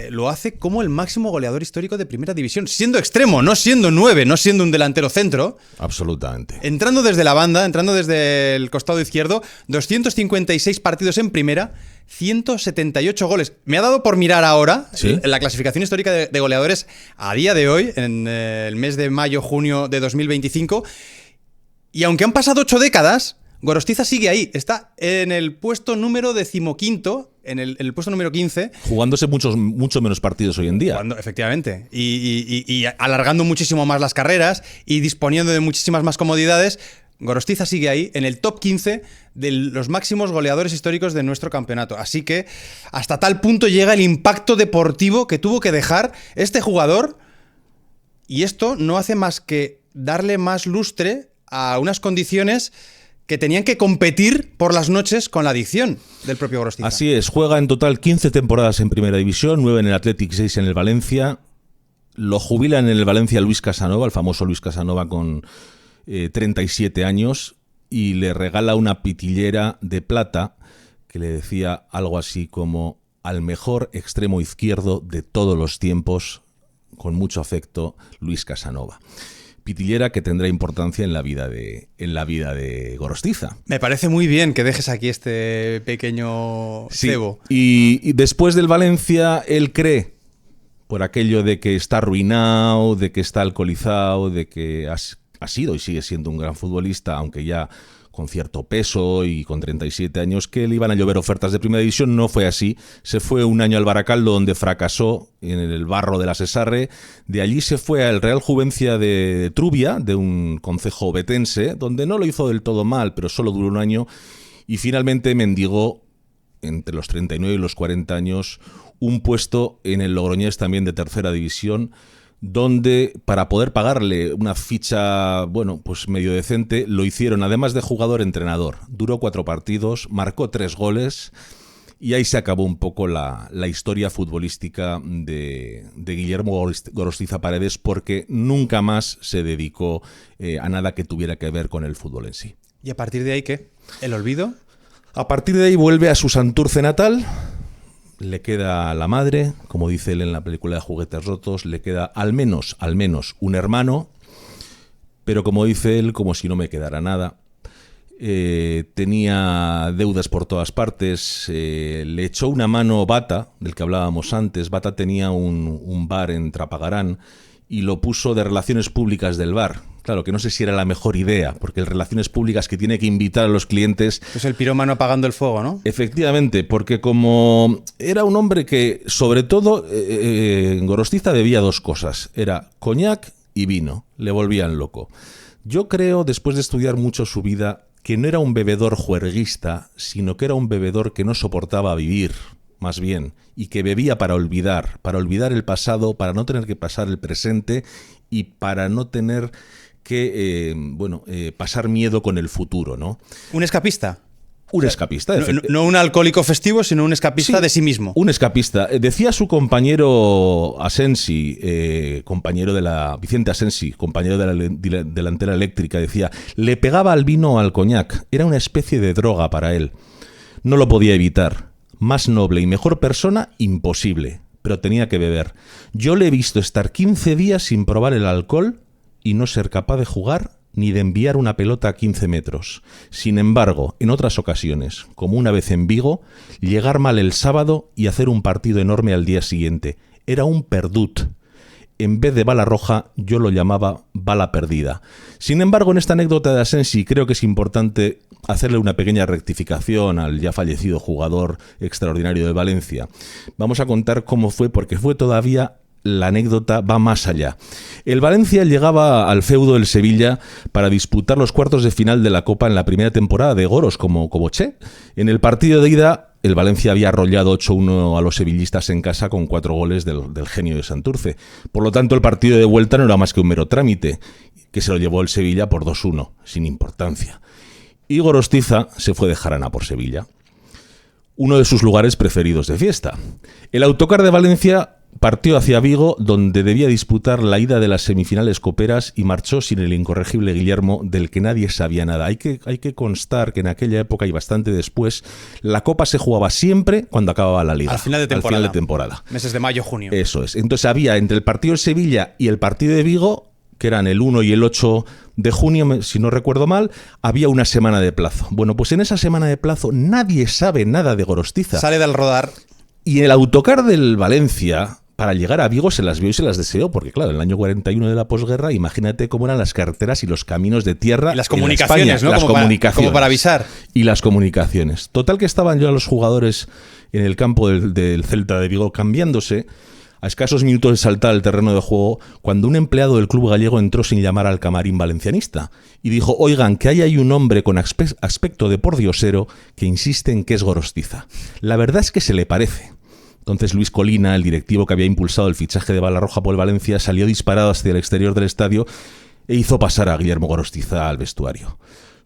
lo hace como el máximo goleador histórico de primera división, siendo extremo, no siendo 9, no siendo un delantero centro. Absolutamente. Entrando desde la banda, entrando desde el costado izquierdo, 256 partidos en primera, 178 goles. Me ha dado por mirar ahora, ¿sí?, la clasificación histórica de goleadores a día de hoy, en el mes de mayo-junio de 2025, y aunque han pasado 8 décadas, Gorostiza sigue ahí, está en el puesto número 15, en el puesto número 15. Jugándose mucho menos partidos hoy en día. Efectivamente. Y alargando muchísimo más las carreras y disponiendo de muchísimas más comodidades. Gorostiza sigue ahí, en el top 15 de los máximos goleadores históricos de nuestro campeonato. Así que hasta tal punto llega el impacto deportivo que tuvo que dejar este jugador. Y esto no hace más que darle más lustre a unas condiciones que tenían que competir por las noches con la adicción del propio Gorostiza. Así es, juega en total 15 temporadas en Primera División, 9 en el Athletic, 6 en el Valencia. Lo jubilan en el Valencia Luis Casanova, el famoso Luis Casanova con 37 años, y le regala una pitillera de plata que le decía algo así como: al mejor extremo izquierdo de todos los tiempos, con mucho afecto, Luis Casanova. Pitillera que tendrá importancia en la vida de Gorostiza. Me parece muy bien que dejes aquí este pequeño cebo. Y después del Valencia, él cree, por aquello de que está arruinado, de que está alcoholizado, de que ha sido y sigue siendo un gran futbolista, aunque ya con cierto peso y con 37 años, que le iban a llover ofertas de Primera División. No fue así. Se fue un año al Baracaldo, donde fracasó en el barro de la Sesarre. De allí se fue al Real Juvencia de Trubia, de un concejo obetense, donde no lo hizo del todo mal, pero solo duró un año. Y finalmente mendigó, entre los 39 y los 40 años, un puesto en el Logroñés, también de Tercera División, donde para poder pagarle una ficha, bueno, pues medio decente, lo hicieron además de jugador-entrenador. Duró 4 partidos, marcó 3 goles y ahí se acabó un poco la historia futbolística de Guillermo Gorostiza Paredes, porque nunca más se dedicó a nada que tuviera que ver con el fútbol en sí. ¿Y a partir de ahí qué? ¿El olvido? A partir de ahí vuelve a su Santurce natal. Le queda la madre, como dice él en la película de Juguetes Rotos, le queda al menos un hermano, pero como dice él, como si no me quedara nada. Tenía deudas por todas partes, le echó una mano Bata, del que hablábamos antes. Bata tenía un bar en Trapagarán y lo puso de relaciones públicas del bar. Claro, que no sé si era la mejor idea, porque el relaciones públicas que tiene que invitar a los clientes... Es el pirómano apagando el fuego, ¿no? Efectivamente, porque como era un hombre que, sobre todo, Gorostiza debía 2 cosas. Era coñac y vino. Le volvían loco. Yo creo, después de estudiar mucho su vida, que no era un bebedor juerguista, sino que era un bebedor que no soportaba vivir, más bien, y que bebía para olvidar el pasado, para no tener que pasar el presente y para no tener que pasar miedo con el futuro, ¿no? ¿Un escapista? Un escapista. No un alcohólico festivo, sino un escapista de sí mismo. Un escapista. Decía su compañero Asensi, Vicente Asensi, compañero de la delantera eléctrica, decía, le pegaba al vino o al coñac. Era una especie de droga para él. No lo podía evitar. Más noble y mejor persona, imposible. Pero tenía que beber. Yo le he visto estar 15 días sin probar el alcohol y no ser capaz de jugar ni de enviar una pelota a 15 metros. Sin embargo, en otras ocasiones, como una vez en Vigo, llegar mal el sábado y hacer un partido enorme al día siguiente. Era un perdut. En vez de bala roja, yo lo llamaba bala perdida. Sin embargo, en esta anécdota de Asensi creo que es importante hacerle una pequeña rectificación al ya fallecido jugador extraordinario de Valencia. Vamos a contar cómo fue, porque fue todavía la anécdota va más allá. El Valencia llegaba al feudo del Sevilla para disputar los cuartos de final de la Copa en la primera temporada de Goros como Che. En el partido de ida, el Valencia había arrollado 8-1 a los sevillistas en casa con 4 goles del genio de Santurce. Por lo tanto, el partido de vuelta no era más que un mero trámite, que se lo llevó el Sevilla por 2-1, sin importancia. Y Gorostiza se fue de jarana por Sevilla, uno de sus lugares preferidos de fiesta. El autocar de Valencia partió hacia Vigo, donde debía disputar la ida de las semifinales coperas, y marchó sin el incorregible Guillermo, del que nadie sabía nada. Hay que constar que en aquella época y bastante después, la Copa se jugaba siempre cuando acababa la Liga. Al final de temporada. Meses de mayo, junio. Eso es. Entonces había entre el partido de Sevilla y el partido de Vigo, que eran el 1 y el 8 de junio, si no recuerdo mal, había una semana de plazo. Bueno, pues en esa semana de plazo nadie sabe nada de Gorostiza. Sale del rodar. Y el autocar del Valencia, para llegar a Vigo, se las vio y se las deseó, porque claro, en el año 41 de la posguerra, imagínate cómo eran las carreteras y los caminos de tierra. Y las comunicaciones, en España, ¿no? Como para avisar. Y las comunicaciones. Total, que estaban ya los jugadores en el campo del Celta de Vigo cambiándose, a escasos minutos de saltar al terreno de juego, cuando un empleado del club gallego entró sin llamar al camarín valencianista y dijo: oigan, que ahí hay un hombre con aspecto de pordiosero que insiste en que es Gorostiza. La verdad es que se le parece. Entonces Luis Colina, el directivo que había impulsado el fichaje de Balarroja por el Valencia, salió disparado hacia el exterior del estadio e hizo pasar a Guillermo Gorostiza al vestuario.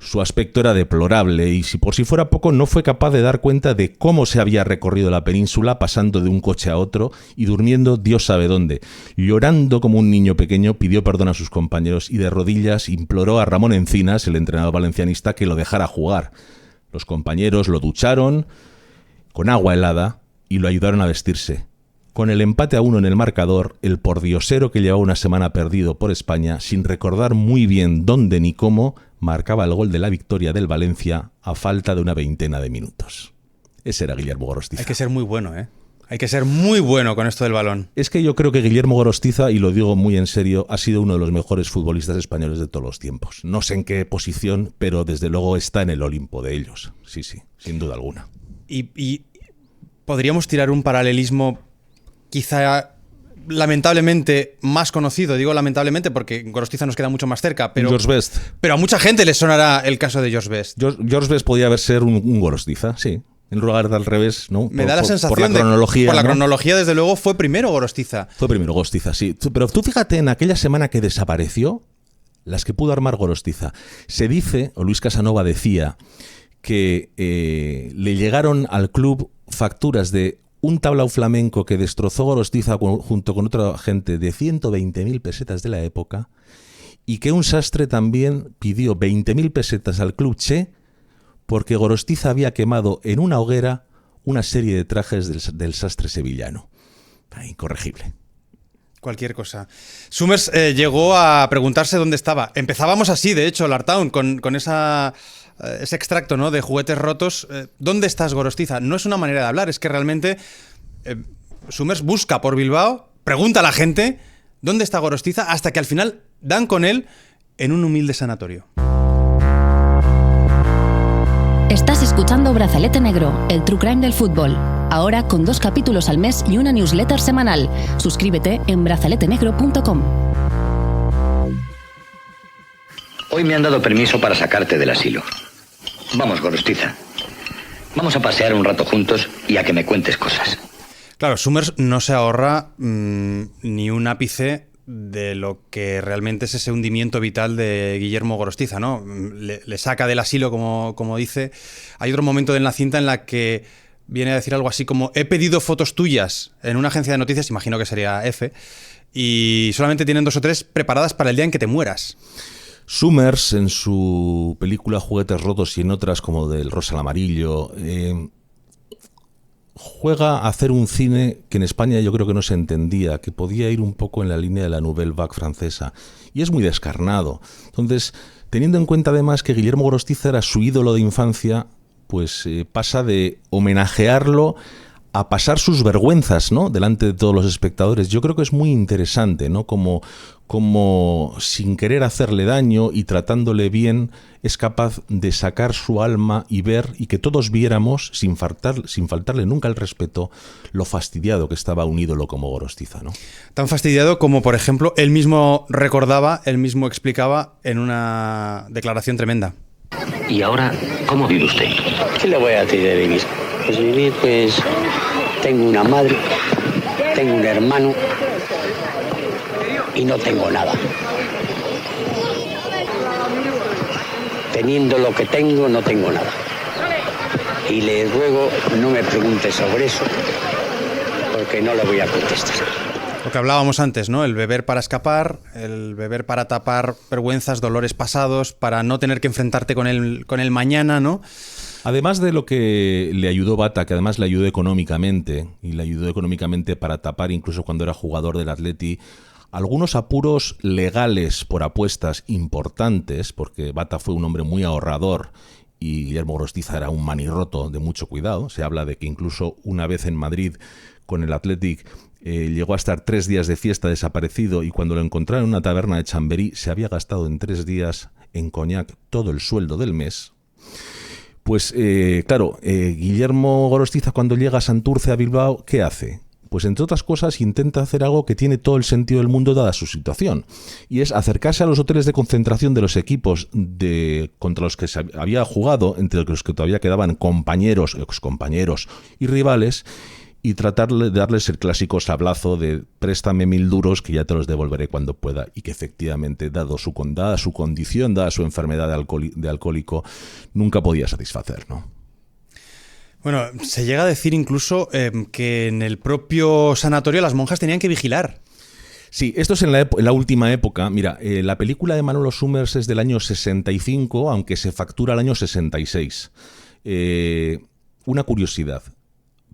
Su aspecto era deplorable y, si por si fuera poco, no fue capaz de dar cuenta de cómo se había recorrido la península, pasando de un coche a otro y durmiendo Dios sabe dónde. Llorando como un niño pequeño, pidió perdón a sus compañeros y de rodillas imploró a Ramón Encinas, el entrenador valencianista, que lo dejara jugar. Los compañeros lo ducharon con agua helada y lo ayudaron a vestirse. Con el empate a 1 en el marcador, el pordiosero, que llevaba una semana perdido por España, sin recordar muy bien dónde ni cómo, marcaba el gol de la victoria del Valencia a falta de una veintena de minutos. Ese era Guillermo Gorostiza. Hay que ser muy bueno, ¿eh? Hay que ser muy bueno con esto del balón. Es que yo creo que Guillermo Gorostiza, y lo digo muy en serio, ha sido uno de los mejores futbolistas españoles de todos los tiempos. No sé en qué posición, pero desde luego está en el Olimpo de ellos. Sí, sin duda alguna. Y podríamos tirar un paralelismo quizá lamentablemente más conocido. Digo lamentablemente porque Gorostiza nos queda mucho más cerca, pero George Best. Pero a mucha gente le sonará el caso de George Best. George Best podía haber sido un Gorostiza, sí. En lugar de al revés, ¿no? Me da la sensación por la cronología, por la ¿no? cronología, desde luego, fue primero Gorostiza. Fue primero Gorostiza, sí. Pero tú fíjate, en aquella semana que desapareció, las que pudo armar Gorostiza. Se dice, o Luis Casanova decía, que le llegaron al club facturas de un tablao flamenco que destrozó Gorostiza junto con otra gente de 120.000 pesetas de la época, y que un sastre también pidió 20.000 pesetas al club Che porque Gorostiza había quemado en una hoguera una serie de trajes del sastre sevillano. Incorregible. Cualquier cosa. Summers llegó a preguntarse dónde estaba. Empezábamos así, de hecho, Lartown, con ese extracto, ¿no?, de Juguetes Rotos. ¿Dónde estás, Gorostiza? No es una manera de hablar, es que realmente Summers busca por Bilbao, pregunta a la gente dónde está Gorostiza, hasta que al final dan con él en un humilde sanatorio. Estás escuchando Brazalete Negro, el True Crime del fútbol. Ahora con 2 capítulos al mes y una newsletter semanal. Suscríbete en brazaletenegro.com. Hoy me han dado permiso para sacarte del asilo. Vamos, Gorostiza. Vamos a pasear un rato juntos y a que me cuentes cosas. Claro, Summers no se ahorra ni un ápice de lo que realmente es ese hundimiento vital de Guillermo Gorostiza, ¿no? Le saca del asilo, como dice. Hay otro momento en la cinta en la que viene a decir algo así como: he pedido fotos tuyas en una agencia de noticias, imagino que sería F, y solamente tienen 2 o 3 preparadas para el día en que te mueras. Summers, en su película Juguetes Rotos y en otras como del Rosa al Amarillo, juega a hacer un cine que en España yo creo que no se entendía, que podía ir un poco en la línea de la Nouvelle Vague francesa, y es muy descarnado. Entonces, teniendo en cuenta además que Guillermo Gorostiza era su ídolo de infancia, pues pasa de homenajearlo a pasar sus vergüenzas, ¿no?, delante de todos los espectadores. Yo creo que es muy interesante, ¿no?, como sin querer hacerle daño y tratándole bien, es capaz de sacar su alma y ver, y que todos viéramos, sin faltarle nunca el respeto, lo fastidiado que estaba un ídolo como Gorostiza, ¿no? Tan fastidiado como, por ejemplo, él mismo recordaba, él mismo explicaba en una declaración tremenda. ¿Y ahora cómo vive usted? ¿Qué le voy a decir de vivir? Pues vivir, pues tengo una madre, tengo un hermano y no tengo nada. Teniendo lo que tengo, no tengo nada. Y le ruego, no me pregunte sobre eso, porque no le voy a contestar. Lo que hablábamos antes, ¿no? El beber para escapar, el beber para tapar vergüenzas, dolores pasados, para no tener que enfrentarte con el mañana, ¿no? Además de lo que le ayudó Bata, que además le ayudó económicamente, y le ayudó económicamente para tapar, incluso cuando era jugador del Atleti, algunos apuros legales por apuestas importantes, porque Bata fue un hombre muy ahorrador y Guillermo Gorostiza era un manirroto de mucho cuidado. Se habla de que incluso una vez en Madrid con el Athletic llegó a estar 3 días de fiesta desaparecido, y cuando lo encontraron en una taberna de Chamberí se había gastado en 3 días en coñac todo el sueldo del mes. Pues claro, Guillermo Gorostiza, cuando llega a Santurce, a Bilbao, ¿qué hace? Pues entre otras cosas intenta hacer algo que tiene todo el sentido del mundo dada su situación, y es acercarse a los hoteles de concentración de los equipos contra los que se había jugado, entre los que todavía quedaban compañeros, excompañeros y rivales, y tratar de darles el clásico sablazo de préstame 1000 duros que ya te los devolveré cuando pueda, y que efectivamente, dada su condición, dada su enfermedad de alcohólico, nunca podía satisfacer, ¿no? Bueno, se llega a decir incluso que en el propio sanatorio las monjas tenían que vigilar. Sí, esto es en la última época. Mira, la película de Manolo Summers es del año 65, aunque se factura al año 66. Una curiosidad,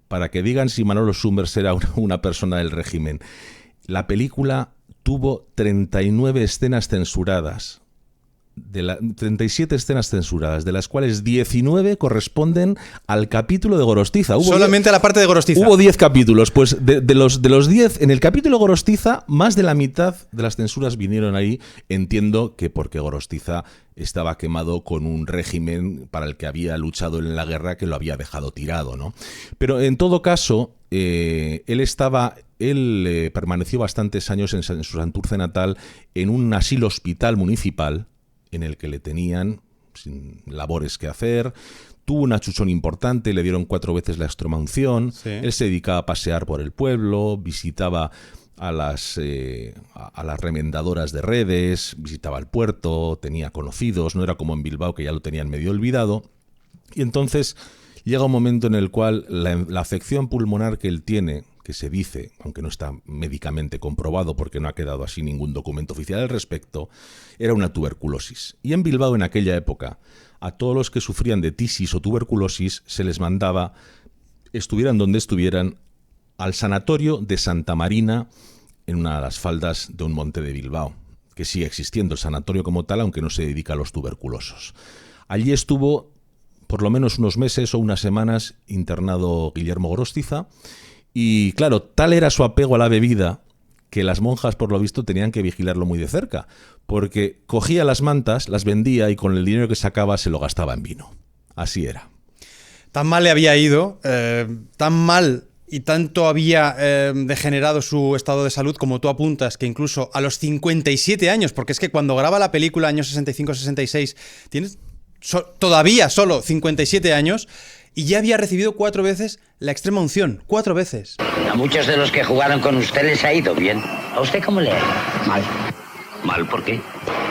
para que digan si Manolo Summers era una persona del régimen. La película tuvo 39 escenas censuradas. 37 escenas censuradas, de las cuales 19 corresponden al capítulo de Gorostiza. Solamente a la parte de Gorostiza. Hubo 10 capítulos. Pues de los 10, en el capítulo Gorostiza, más de la mitad de las censuras vinieron ahí. Entiendo que porque Gorostiza estaba quemado con un régimen para el que había luchado en la guerra, que lo había dejado tirado, ¿no? Pero en todo caso, él permaneció bastantes años en su Santurce natal en un asilo hospital municipal, en el que le tenían sin labores que hacer. Tuvo un achuchón importante, le dieron 4 veces la extremaunción. Sí. Él se dedicaba a pasear por el pueblo, visitaba a las remendadoras de redes, visitaba el puerto, tenía conocidos, no era como en Bilbao, que ya lo tenían medio olvidado. Y entonces llega un momento en el cual la afección pulmonar que él tiene, que se dice, aunque no está médicamente comprobado porque no ha quedado así ningún documento oficial al respecto, era una tuberculosis. Y en Bilbao, en aquella época, a todos los que sufrían de tisis o tuberculosis se les mandaba, estuvieran donde estuvieran, al sanatorio de Santa Marina, en una de las faldas de un monte de Bilbao, que sigue existiendo el sanatorio como tal, aunque no se dedica a los tuberculosos. Allí estuvo por lo menos unos meses o unas semanas internado Guillermo Gorostiza. Y claro, tal era su apego a la bebida que las monjas, por lo visto, tenían que vigilarlo muy de cerca, porque cogía las mantas, las vendía y con el dinero que sacaba se lo gastaba en vino. Así era. Tan mal le había ido, tan mal y tanto había degenerado su estado de salud, como tú apuntas, que incluso a los 57 años, porque es que cuando graba la película, años 65-66, tienes todavía solo 57 años, y ya había recibido 4 veces la extrema unción. 4 veces. A muchos de los que jugaron con usted les ha ido bien. ¿A usted cómo le ha ido? Mal. ¿Mal por qué?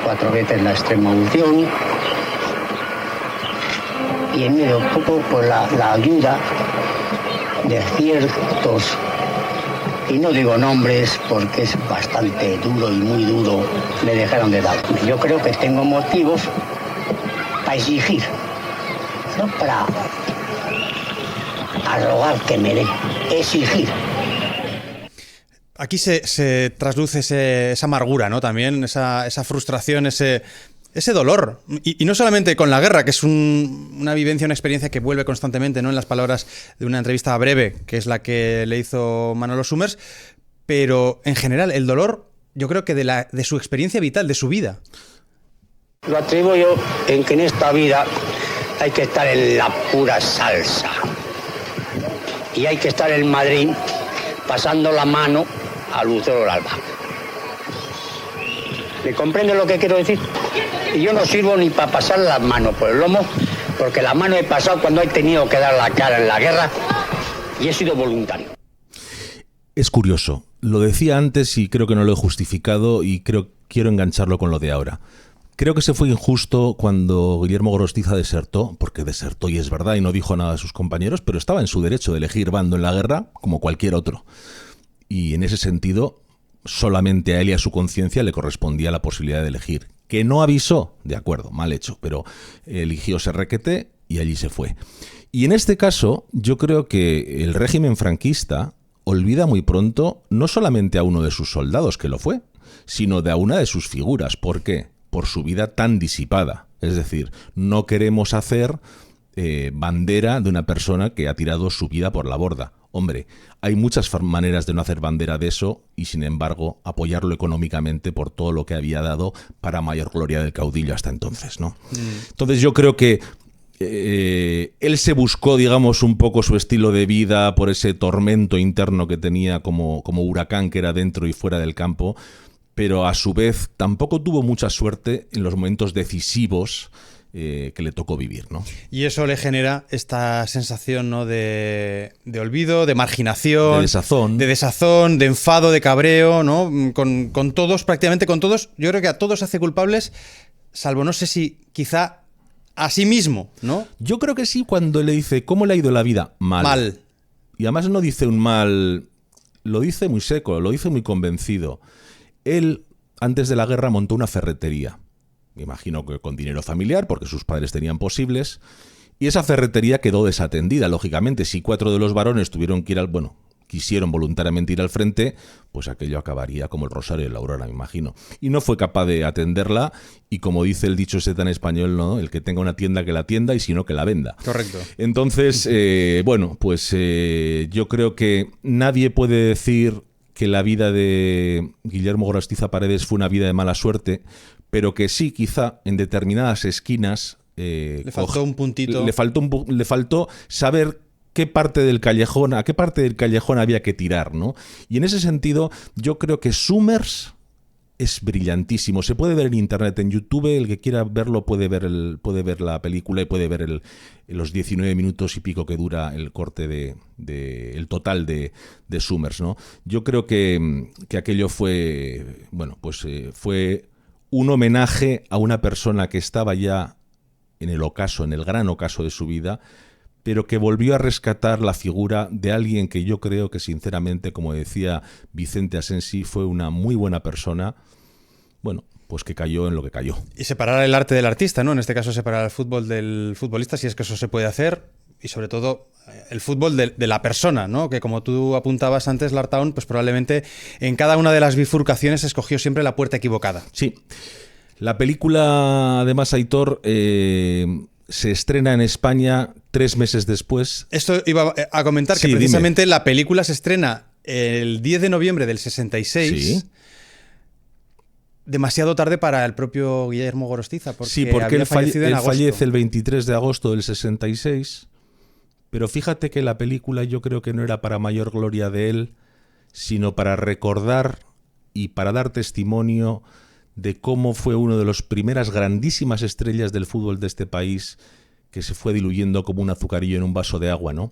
4 veces la extrema unción. Y en medio poco por la ayuda de ciertos, y no digo nombres porque es bastante duro y muy duro, me dejaron de dar. Yo creo que tengo motivos para exigir, no para rogar que me dé, exigir. Aquí se trasluce esa amargura, ¿no? También esa frustración, ese ese dolor. Y no solamente con la guerra, que es una vivencia, una experiencia que vuelve constantemente, ¿no? En las palabras de una entrevista breve, que es la que le hizo Manolo Summers, pero en general el dolor, yo creo que de su experiencia vital, de su vida. Lo atribuyo yo en que en esta vida hay que estar en la pura salsa. Y hay que estar en Madrid pasando la mano a Lucero del Alba. ¿Me comprende lo que quiero decir? Y yo no sirvo ni para pasar las manos por el lomo, porque la mano he pasado cuando he tenido que dar la cara en la guerra y he sido voluntario. Es curioso. Lo decía antes y creo que no lo he justificado y quiero engancharlo con lo de ahora. Creo que se fue injusto cuando Guillermo Gorostiza desertó, porque desertó y es verdad y no dijo nada a sus compañeros, pero estaba en su derecho de elegir bando en la guerra como cualquier otro. Y en ese sentido, solamente a él y a su conciencia le correspondía la posibilidad de elegir. Que no avisó, de acuerdo, mal hecho, pero eligió Serrequete y allí se fue. Y en este caso, yo creo que el régimen franquista olvida muy pronto no solamente a uno de sus soldados, que lo fue, sino de a una de sus figuras. ¿Por qué? Por su vida tan disipada. Es decir, no queremos hacer bandera de una persona que ha tirado su vida por la borda. Hombre, hay muchas maneras de no hacer bandera de eso y, sin embargo, apoyarlo económicamente por todo lo que había dado para mayor gloria del caudillo hasta entonces, ¿no? Entonces yo creo que él se buscó, digamos, un poco su estilo de vida por ese tormento interno que tenía como huracán que era dentro y fuera del campo, pero a su vez tampoco tuvo mucha suerte en los momentos decisivos que le tocó vivir, ¿no? Y eso le genera esta sensación, ¿no? de olvido, de marginación, de desazón, de enfado, de cabreo, ¿no? Con todos, prácticamente con todos. Yo creo que a todos hace culpables, salvo no sé si quizá a sí mismo, ¿no? Yo creo que sí, cuando le dice ¿cómo le ha ido la vida? Mal. Y además no dice un mal, lo dice muy seco, lo dice muy convencido. Él, antes de la guerra, montó una ferretería. Me imagino que con dinero familiar, porque sus padres tenían posibles, y esa ferretería quedó desatendida, lógicamente. Si 4 de los varones tuvieron que ir quisieron voluntariamente ir al frente, pues aquello acabaría como el Rosario de la Aurora, me imagino. Y no fue capaz de atenderla, y como dice el dicho ese tan español, ¿no? El que tenga una tienda que la atienda y si no que la venda. Correcto. Entonces, yo creo que nadie puede decir que la vida de Guillermo Gorostiza Paredes fue una vida de mala suerte, pero que sí, quizá en determinadas esquinas le faltó un puntito. Le faltó saber a qué parte del callejón había que tirar, ¿no? Y en ese sentido, yo creo que Summers es brillantísimo. Se puede ver en internet, en YouTube, el que quiera verlo puede ver la película y puede ver los 19 minutos y pico que dura el corte el total de Summers, ¿no? Yo creo que aquello fue, fue un homenaje a una persona que estaba ya en el gran ocaso de su vida, pero que volvió a rescatar la figura de alguien que yo creo que, sinceramente, como decía Vicente Asensi, fue una muy buena persona, pues que cayó en lo que cayó. Y separar el arte del artista, ¿no? En este caso, separar el fútbol del futbolista, si es que eso se puede hacer, y sobre todo el fútbol de la persona, ¿no? Que, como tú apuntabas antes, Lartaón, pues probablemente en cada una de las bifurcaciones escogió siempre la puerta equivocada. Sí. La película, además, Aitor, se estrena en España 3 meses después. Esto iba a comentar, que precisamente dime. La película se estrena el 10 de noviembre del 66. Sí. Demasiado tarde para el propio Guillermo Gorostiza, porque él fallecido fallece el 23 de agosto del 66. Pero fíjate que la película yo creo que no era para mayor gloria de él, sino para recordar y para dar testimonio de cómo fue una de las primeras grandísimas estrellas del fútbol de este país, que se fue diluyendo como un azucarillo en un vaso de agua, ¿no?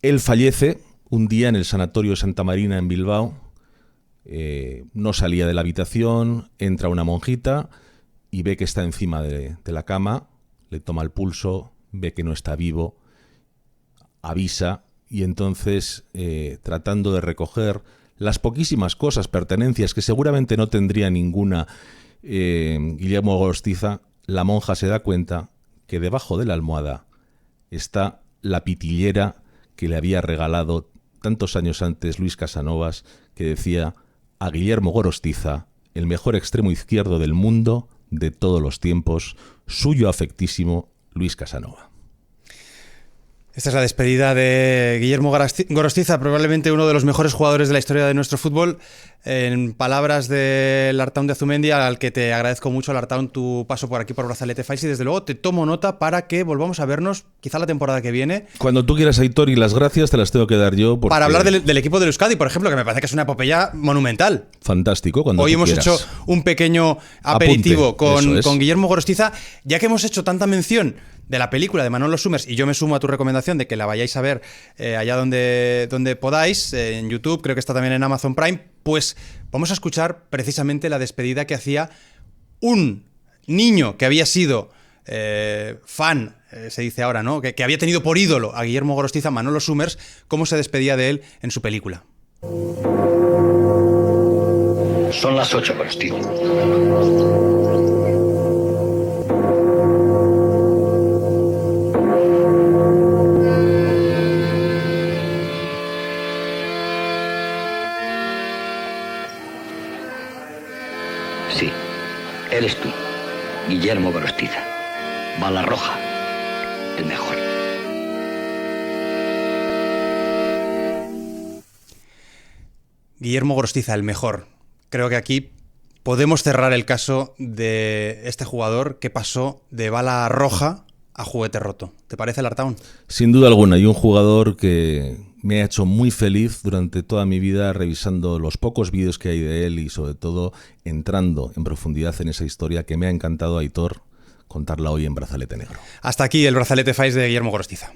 Él fallece un día en el Sanatorio de Santa Marina en Bilbao. No salía de la habitación, entra una monjita y ve que está encima de la cama, le toma el pulso, ve que no está vivo, avisa, y entonces, tratando de recoger las poquísimas cosas, pertenencias que seguramente no tendría ninguna Guillermo Gorostiza, la monja se da cuenta que debajo de la almohada está la pitillera que le había regalado tantos años antes Luis Casanovas, que decía: a Guillermo Gorostiza, el mejor extremo izquierdo del mundo, de todos los tiempos, suyo afectísimo Luis Casanova. Esta es la despedida de Guillermo Gorostiza, probablemente uno de los mejores jugadores de la historia de nuestro fútbol. En palabras del Artaun de Azumendía, al que te agradezco mucho, Artaun, tu paso por aquí por Brazalete Files, y desde luego te tomo nota para que volvamos a vernos quizá la temporada que viene. Cuando tú quieras, Aitor, y las gracias te las tengo que dar yo. Para hablar del equipo del Euskadi, por ejemplo, que me parece que es una epopeya monumental. Fantástico. Cuando hoy hemos quieras. hecho un pequeño aperitivo Apunte, con Guillermo Gorostiza, ya que hemos hecho tanta mención de la película de Manolo Summers, y yo me sumo a tu recomendación de que la vayáis a ver allá donde podáis, en YouTube, creo que está también en Amazon Prime, pues vamos a escuchar precisamente la despedida que hacía un niño que había sido fan, se dice ahora, ¿no? Que había tenido por ídolo a Guillermo Gorostiza, Manolo Summers, cómo se despedía de él en su película. Son las 8, Gorostiza. Sí, eres tú, Guillermo Gorostiza. Bala roja, el mejor. Guillermo Gorostiza, el mejor. Creo que aquí podemos cerrar el caso de este jugador que pasó de bala roja a juguete roto. ¿Te parece, Artaun? Sin duda alguna, y un jugador que me ha hecho muy feliz durante toda mi vida revisando los pocos vídeos que hay de él y sobre todo entrando en profundidad en esa historia que me ha encantado, Aitor, contarla hoy en Brazalete Negro. Hasta aquí el Brazalete Files de Guillermo Gorostiza.